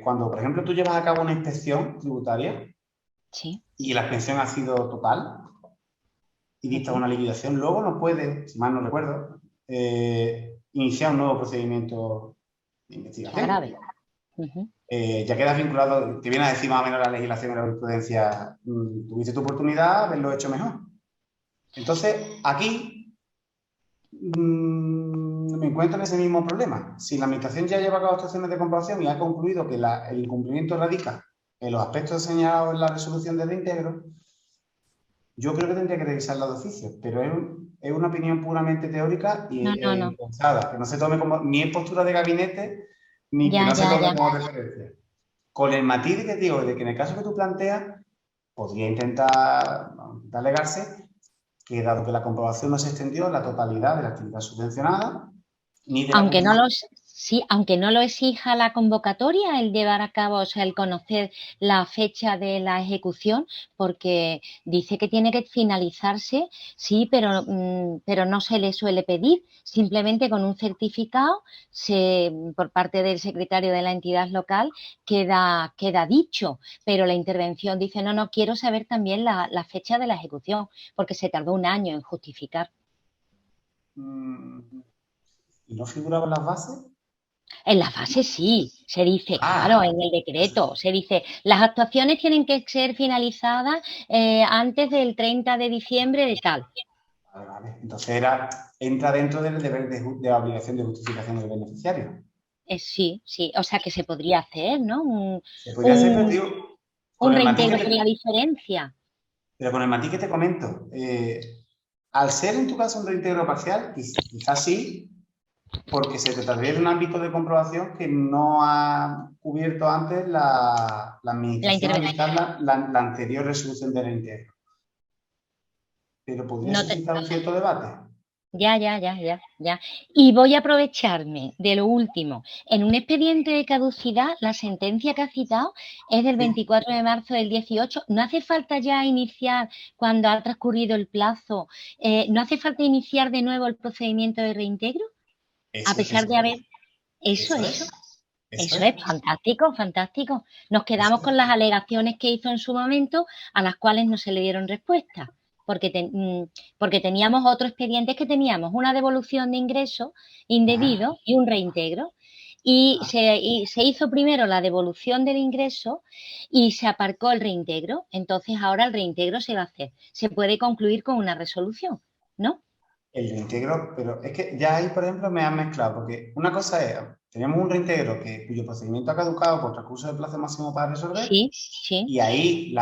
cuando, por ejemplo, tú llevas a cabo una inspección tributaria y la inspección ha sido total y dicta una liquidación, luego no puedes, si mal no recuerdo, iniciar un nuevo procedimiento de investigación. Grave. Ya quedas vinculado, te viene a decir más o menos la legislación y la jurisprudencia, tuviste tu oportunidad, haberlo hecho mejor. Entonces, aquí me encuentro en ese mismo problema. Si la Administración ya lleva a cabo actuaciones de comprobación y ha concluido que el incumplimiento radica en los aspectos señalados en la resolución de reintegro, yo creo que tendría que revisarla de oficio, pero es una opinión puramente teórica y pensada, que no se tome como ni en postura de gabinete ni que no se tome como referencia. Con el matiz que digo, de que en el caso que tú planteas, podría intentar alegarse que dado que la comprobación no se extendió a la totalidad de la actividad subvencionada, ni de aunque no lo exija la convocatoria, el llevar a cabo, o sea, el conocer la fecha de la ejecución, porque dice que tiene que finalizarse, sí, pero no se le suele pedir, simplemente con un certificado por parte del secretario de la entidad local queda dicho, pero la intervención dice, no, quiero saber también la fecha de la ejecución, porque se tardó un año en justificar. ¿Y no figuraba en las bases? En las bases sí, se dice, claro, en el decreto, se dice, las actuaciones tienen que ser finalizadas antes del 30 de diciembre de tal. Vale. Entonces entra dentro del deber de la obligación de justificación del beneficiario. Sí, o sea que se podría hacer, ¿no? Se podría hacer, pero digo, un reintegro por la diferencia. Pero con el matiz que te comento, al ser en tu caso un reintegro parcial, quizás sí, porque se trataría de un ámbito de comprobación que no ha cubierto antes la administración, la anterior resolución de reintegro. Pero podría suscitar un cierto debate. Ya. Y voy a aprovecharme de lo último. En un expediente de caducidad, la sentencia que ha citado es del 24 de marzo del 18. ¿No hace falta ya iniciar, cuando ha transcurrido el plazo, no hace falta iniciar de nuevo el procedimiento de reintegro? A pesar de haber... Eso es fantástico. Nos quedamos con las alegaciones que hizo en su momento, a las cuales no se le dieron respuesta. Porque teníamos otros expedientes que teníamos una devolución de ingreso indebido y un reintegro. Y se hizo primero la devolución del ingreso y se aparcó el reintegro. Entonces ahora el reintegro se va a hacer. Se puede concluir con una resolución, ¿no? El reintegro, pero es que ya ahí, por ejemplo, me han mezclado, porque una cosa es, tenemos un reintegro cuyo procedimiento ha caducado por transcurso del plazo máximo para resolver, y ahí,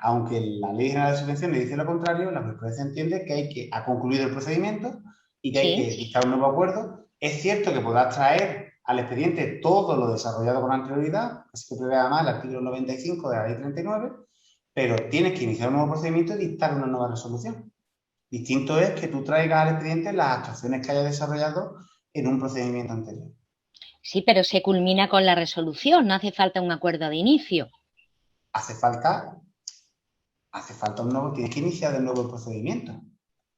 aunque la Ley General de Subvenciones dice lo contrario, la jurisprudencia entiende que ha concluido el procedimiento y que hay que dictar un nuevo acuerdo. Es cierto que podrás traer al expediente todo lo desarrollado con anterioridad, así que prevé además el artículo 95 de la Ley 39, pero tienes que iniciar un nuevo procedimiento y dictar una nueva resolución. Distinto es que tú traigas al expediente las actuaciones que hayas desarrollado en un procedimiento anterior. Sí, pero se culmina con la resolución, no hace falta un acuerdo de inicio. Hace falta un nuevo, tienes que iniciar de nuevo el procedimiento.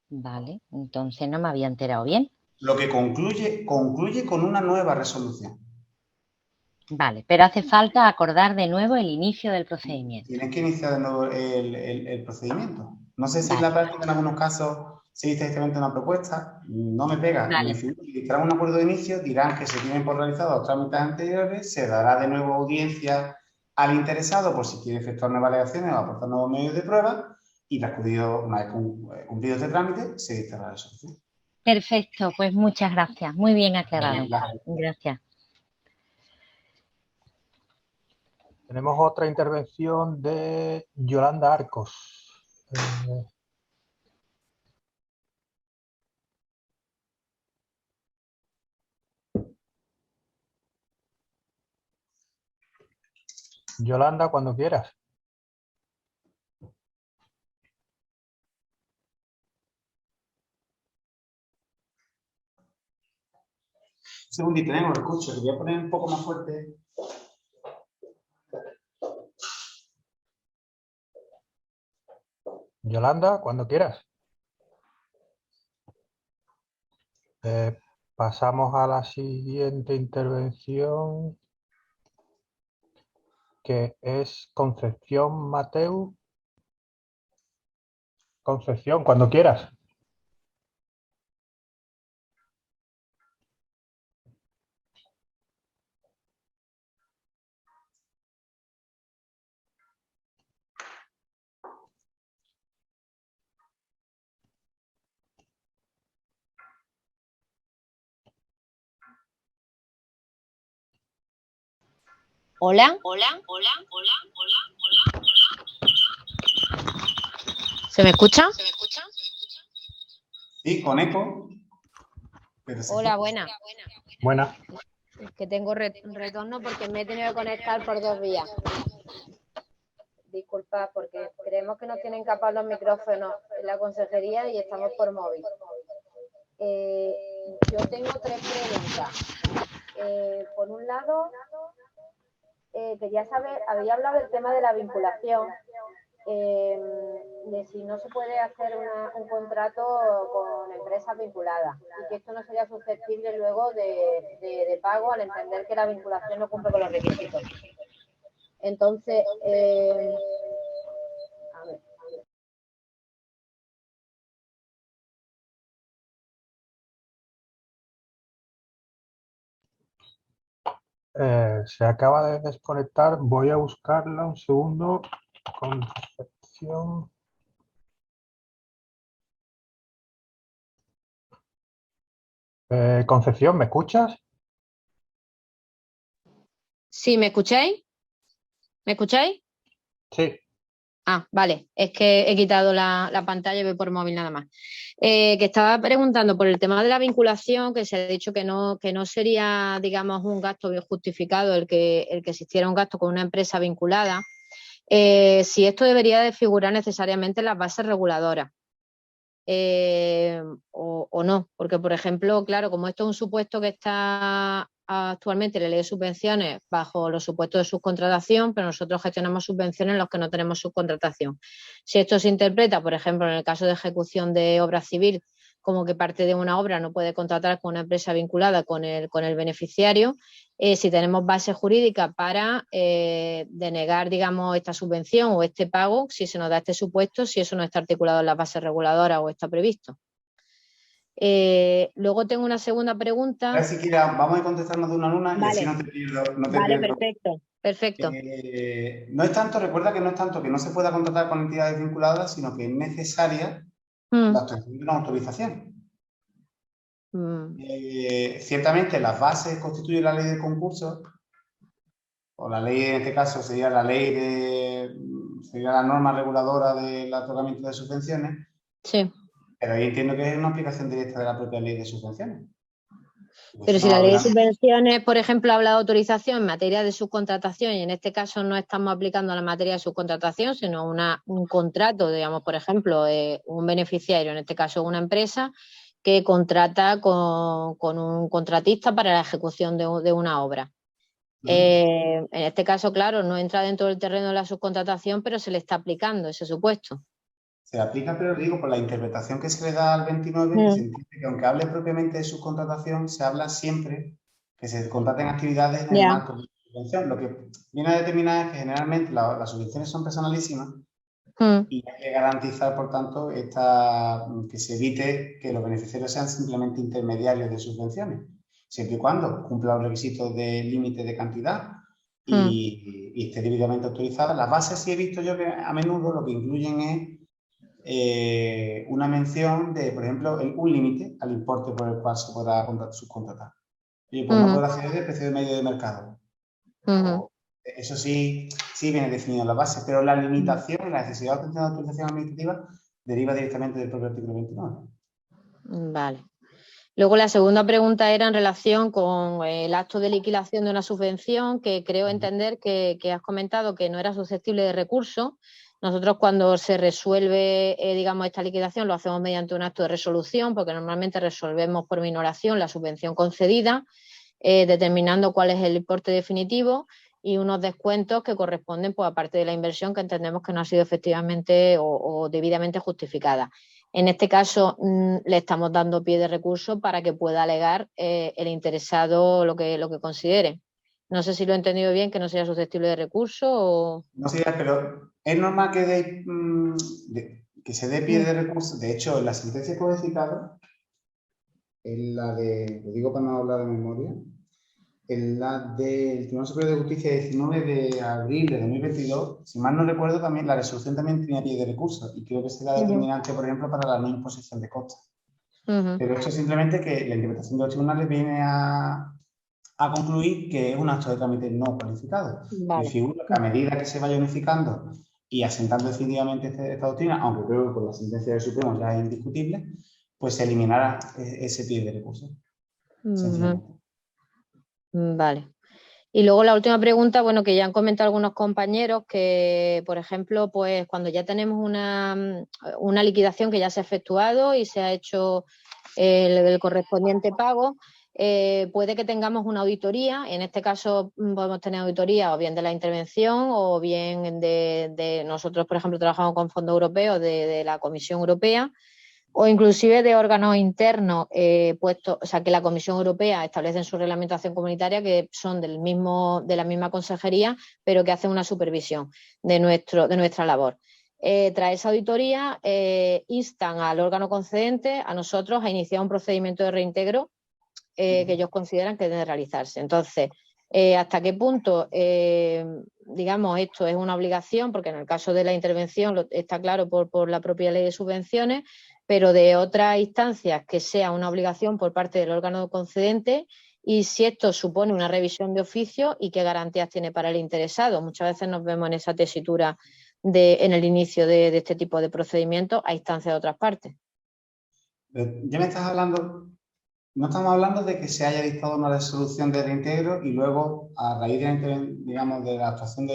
Vale, entonces no me había enterado bien. Lo que concluye con una nueva resolución. Vale, pero hace falta acordar de nuevo el inicio del procedimiento. Tienes que iniciar de nuevo el procedimiento. No sé si en la práctica en algunos casos se dice directamente una propuesta, no me pega. Si dictarán un acuerdo de inicio, dirán que se tienen por realizados los trámites anteriores, se dará de nuevo audiencia al interesado por si quiere efectuar nuevas alegaciones o aportar nuevos medios de prueba y una vez cumplido este trámite, se dictará la resolución. Perfecto, pues muchas gracias. Muy bien aclarado. Gracias. Tenemos otra intervención de Yolanda Arcos. Yolanda, cuando quieras. Un segundito, no lo escucho. Lo voy a poner un poco más fuerte. Yolanda, cuando quieras. Pasamos a la siguiente intervención, que es Concepción Mateu. Concepción, cuando quieras. Hola. ¿Se me escucha? Sí, con eco. Hola, buena. Buena. Es que tengo retorno porque me he tenido que conectar por 2 vías. Disculpa, porque creemos que nos tienen capados los micrófonos en la consejería y estamos por móvil. Yo tengo 3 preguntas. Por un lado, quería saber, había hablado del tema de la vinculación, de si no se puede hacer un contrato con empresas vinculadas y que esto no sería susceptible luego de pago al entender que la vinculación no cumple con los requisitos. Entonces, a ver. Se acaba de desconectar. Voy a buscarla un segundo. Concepción. Concepción, ¿me escuchas? Sí, ¿me escucháis? ¿Me escucháis? Sí. Ah, vale, es que he quitado la pantalla y voy por móvil nada más. Que estaba preguntando por el tema de la vinculación, que se ha dicho que no sería, digamos, un gasto bien justificado el que existiera un gasto con una empresa vinculada. Si esto debería de figurar necesariamente en las bases reguladoras. O no, porque por ejemplo, claro, como esto es un supuesto que está actualmente en la ley de subvenciones bajo los supuestos de subcontratación, pero nosotros gestionamos subvenciones en los que no tenemos subcontratación. Si esto se interpreta, por ejemplo, en el caso de ejecución de obra civil, como que parte de una obra no puede contratar con una empresa vinculada con el beneficiario, si tenemos base jurídica para denegar, digamos, esta subvención o este pago, si se nos da este supuesto, si eso no está articulado en las bases reguladoras o está previsto. Luego tengo una segunda pregunta. A ver, si quieres, vamos a ir contestando de una en una y así no te pierdo. Vale, perfecto. No es tanto, recuerda que no es tanto que no se pueda contratar con entidades vinculadas, sino que es necesaria la obtención de una autorización. Ciertamente las bases constituyen la ley de concursos, o la ley en este caso sería la norma reguladora del otorgamiento de subvenciones. Sí. Pero ahí entiendo que es una aplicación directa de la propia ley de subvenciones. Pero si la ley de subvenciones, por ejemplo, habla de autorización en materia de subcontratación y en este caso no estamos aplicando la materia de subcontratación, sino un contrato, digamos, por ejemplo, un beneficiario, en este caso una empresa, que contrata con un contratista para la ejecución de una obra. En este caso, claro, no entra dentro del terreno de la subcontratación, pero se le está aplicando ese supuesto. Se aplica, pero digo, por la interpretación que se le da al 29, que se entiende que aunque hable propiamente de subcontratación, se habla siempre que se contraten actividades en el marco de la subvención. Lo que viene a determinar es que generalmente las subvenciones son personalísimas y hay que garantizar, por tanto, que se evite que los beneficiarios sean simplemente intermediarios de subvenciones, siempre y cuando cumpla los requisitos de límite de cantidad y esté debidamente autorizada. Las bases sí he visto yo que a menudo lo que incluyen es una mención de, por ejemplo, un límite al importe por el cual se podrá subcontratar. Y pues no podrá acceder el precio de medio de mercado. Eso sí viene definido en la base, pero la limitación, la necesidad de obtención de autorización administrativa deriva directamente del propio artículo 29. Vale. Luego la segunda pregunta era en relación con el acto de liquidación de una subvención, que creo entender que has comentado que no era susceptible de recurso. Nosotros cuando se resuelve, digamos, esta liquidación lo hacemos mediante un acto de resolución, porque normalmente resolvemos por minoración la subvención concedida, determinando cuál es el importe definitivo y unos descuentos que corresponden, pues, aparte de la inversión que entendemos que no ha sido efectivamente o debidamente justificada. En este caso, le estamos dando pie de recurso para que pueda alegar el interesado lo que considere. No sé si lo he entendido bien, que no sea susceptible de recurso o... No sé, pero es normal que, que se dé pie de recurso. De hecho, la sentencia que os he citado, en la de, lo digo para no hablar de memoria, en la del Tribunal Superior de Justicia 19 de abril de 2022, si mal no recuerdo, también la resolución también tenía pie de recurso y creo que será determinante, por ejemplo, para la no imposición de costes. Pero esto es simplemente que la interpretación de los tribunales viene a concluir que es un acto de trámite no cualificado. Vale. Me figuro que a medida que se vaya unificando y asentando definitivamente esta doctrina, aunque creo que con la sentencia del Supremo ya es indiscutible, pues se eliminará ese pie de recurso. Vale. Y luego la última pregunta, bueno, que ya han comentado algunos compañeros, que, por ejemplo, pues cuando ya tenemos una liquidación que ya se ha efectuado y se ha hecho el correspondiente pago, puede que tengamos una auditoría. En este caso podemos tener auditoría o bien de la intervención o bien de nosotros, por ejemplo, trabajamos con fondos europeos de la Comisión Europea, o inclusive de órganos internos puestos, o sea, que la Comisión Europea establece en su reglamentación comunitaria, que son de la misma consejería, pero que hacen una supervisión de nuestra labor. Tras esa auditoría, instan al órgano concedente, a nosotros, a iniciar un procedimiento de reintegro que ellos consideran que debe realizarse. Entonces, ¿hasta qué punto, digamos, esto es una obligación? Porque en el caso de la intervención está claro por la propia ley de subvenciones, pero de otras instancias que sea una obligación por parte del órgano concedente, y si esto supone una revisión de oficio y qué garantías tiene para el interesado. Muchas veces nos vemos en esa tesitura en el inicio de este tipo de procedimientos a instancia de otras partes. Ya me estás hablando, no estamos hablando de que se haya dictado una resolución de reintegro y luego, a raíz de la actuación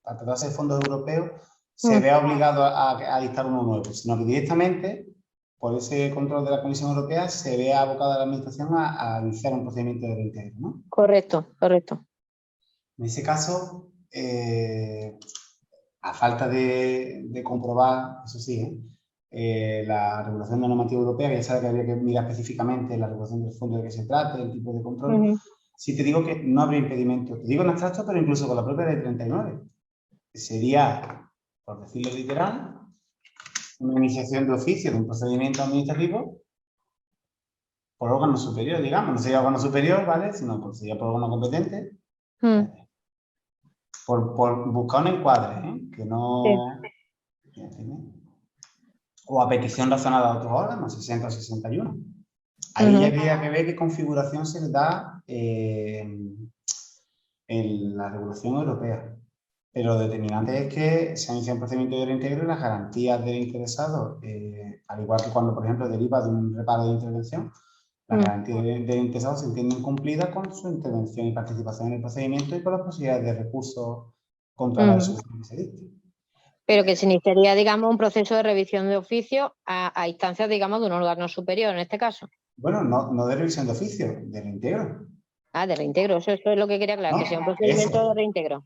a tratarse de fondos europeos, se vea obligado a dictar uno nuevo, sino que directamente, por ese control de la Comisión Europea, se vea abocada a la Administración a iniciar un procedimiento de reintegro, ¿no? Correcto, correcto. En ese caso, a falta de comprobar, eso sí, la regulación de la normativa europea, que ya sabe que habría que mirar específicamente la regulación del fondo de que se trate, el tipo de control. Sí te digo que no habría impedimento. Te digo en abstracto, pero incluso con la propia ley 39. Sería, por decirlo literal, una iniciación de oficio de un procedimiento administrativo por órgano superior, digamos. No sería órgano superior, ¿vale? Sino sería por órgano competente. Por buscar un encuadre, ¿eh? Que no... Sí. O a petición razonada a otros órganos, 60 o 61. Ahí ya habría que ver qué configuración se le da en la regulación europea. Pero lo determinante es que se inicia un procedimiento de reintegro y las garantías del interesado, al igual que cuando, por ejemplo, deriva de un reparo de intervención, las garantías del interesado se entienden cumplidas con su intervención y participación en el procedimiento y con las posibilidades de recurso contra la resolución que se dicte. Pero que se iniciaría, digamos, un proceso de revisión de oficio a instancias, digamos, de un órgano superior en este caso. Bueno, no de revisión de oficio, de reintegro. Ah, de reintegro, eso es lo que quería aclarar, que sea un procedimiento de reintegro.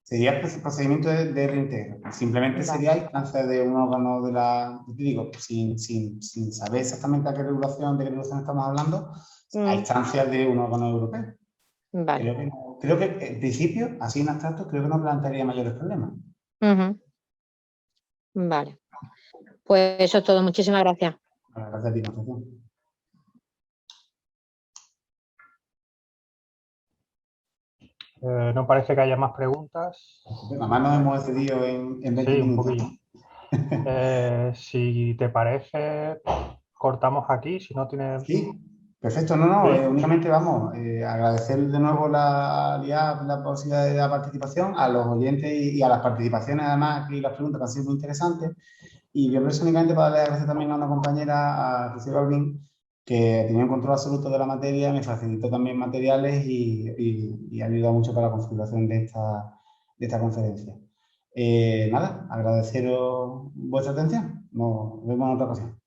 Sería el procedimiento de reintegro. Simplemente sería a instancia de un órgano de la... Digo, sin saber exactamente de qué regulación estamos hablando, a instancias de un órgano europeo. Vale. Creo que en principio, así en abstracto, creo que no plantearía mayores problemas. Vale. Pues eso es todo. Muchísimas gracias. Gracias a ti, Concepción. No parece que haya más preguntas. Nada más nos hemos excedido en 20 minutos. Un poquillo. Si te parece, cortamos aquí. Si no tienes... Sí, Perfecto, no, únicamente vamos, agradecer de nuevo la posibilidad de la participación, a los oyentes y a las participaciones además y las preguntas que han sido muy interesantes. Y yo personalmente para darle las gracias también a una compañera, a Rocío Balbín, que tenía un control absoluto de la materia, me facilitó también materiales y ha ayudado mucho para la configuración de esta conferencia. Nada, agradeceros vuestra atención. Nos vemos en otra ocasión.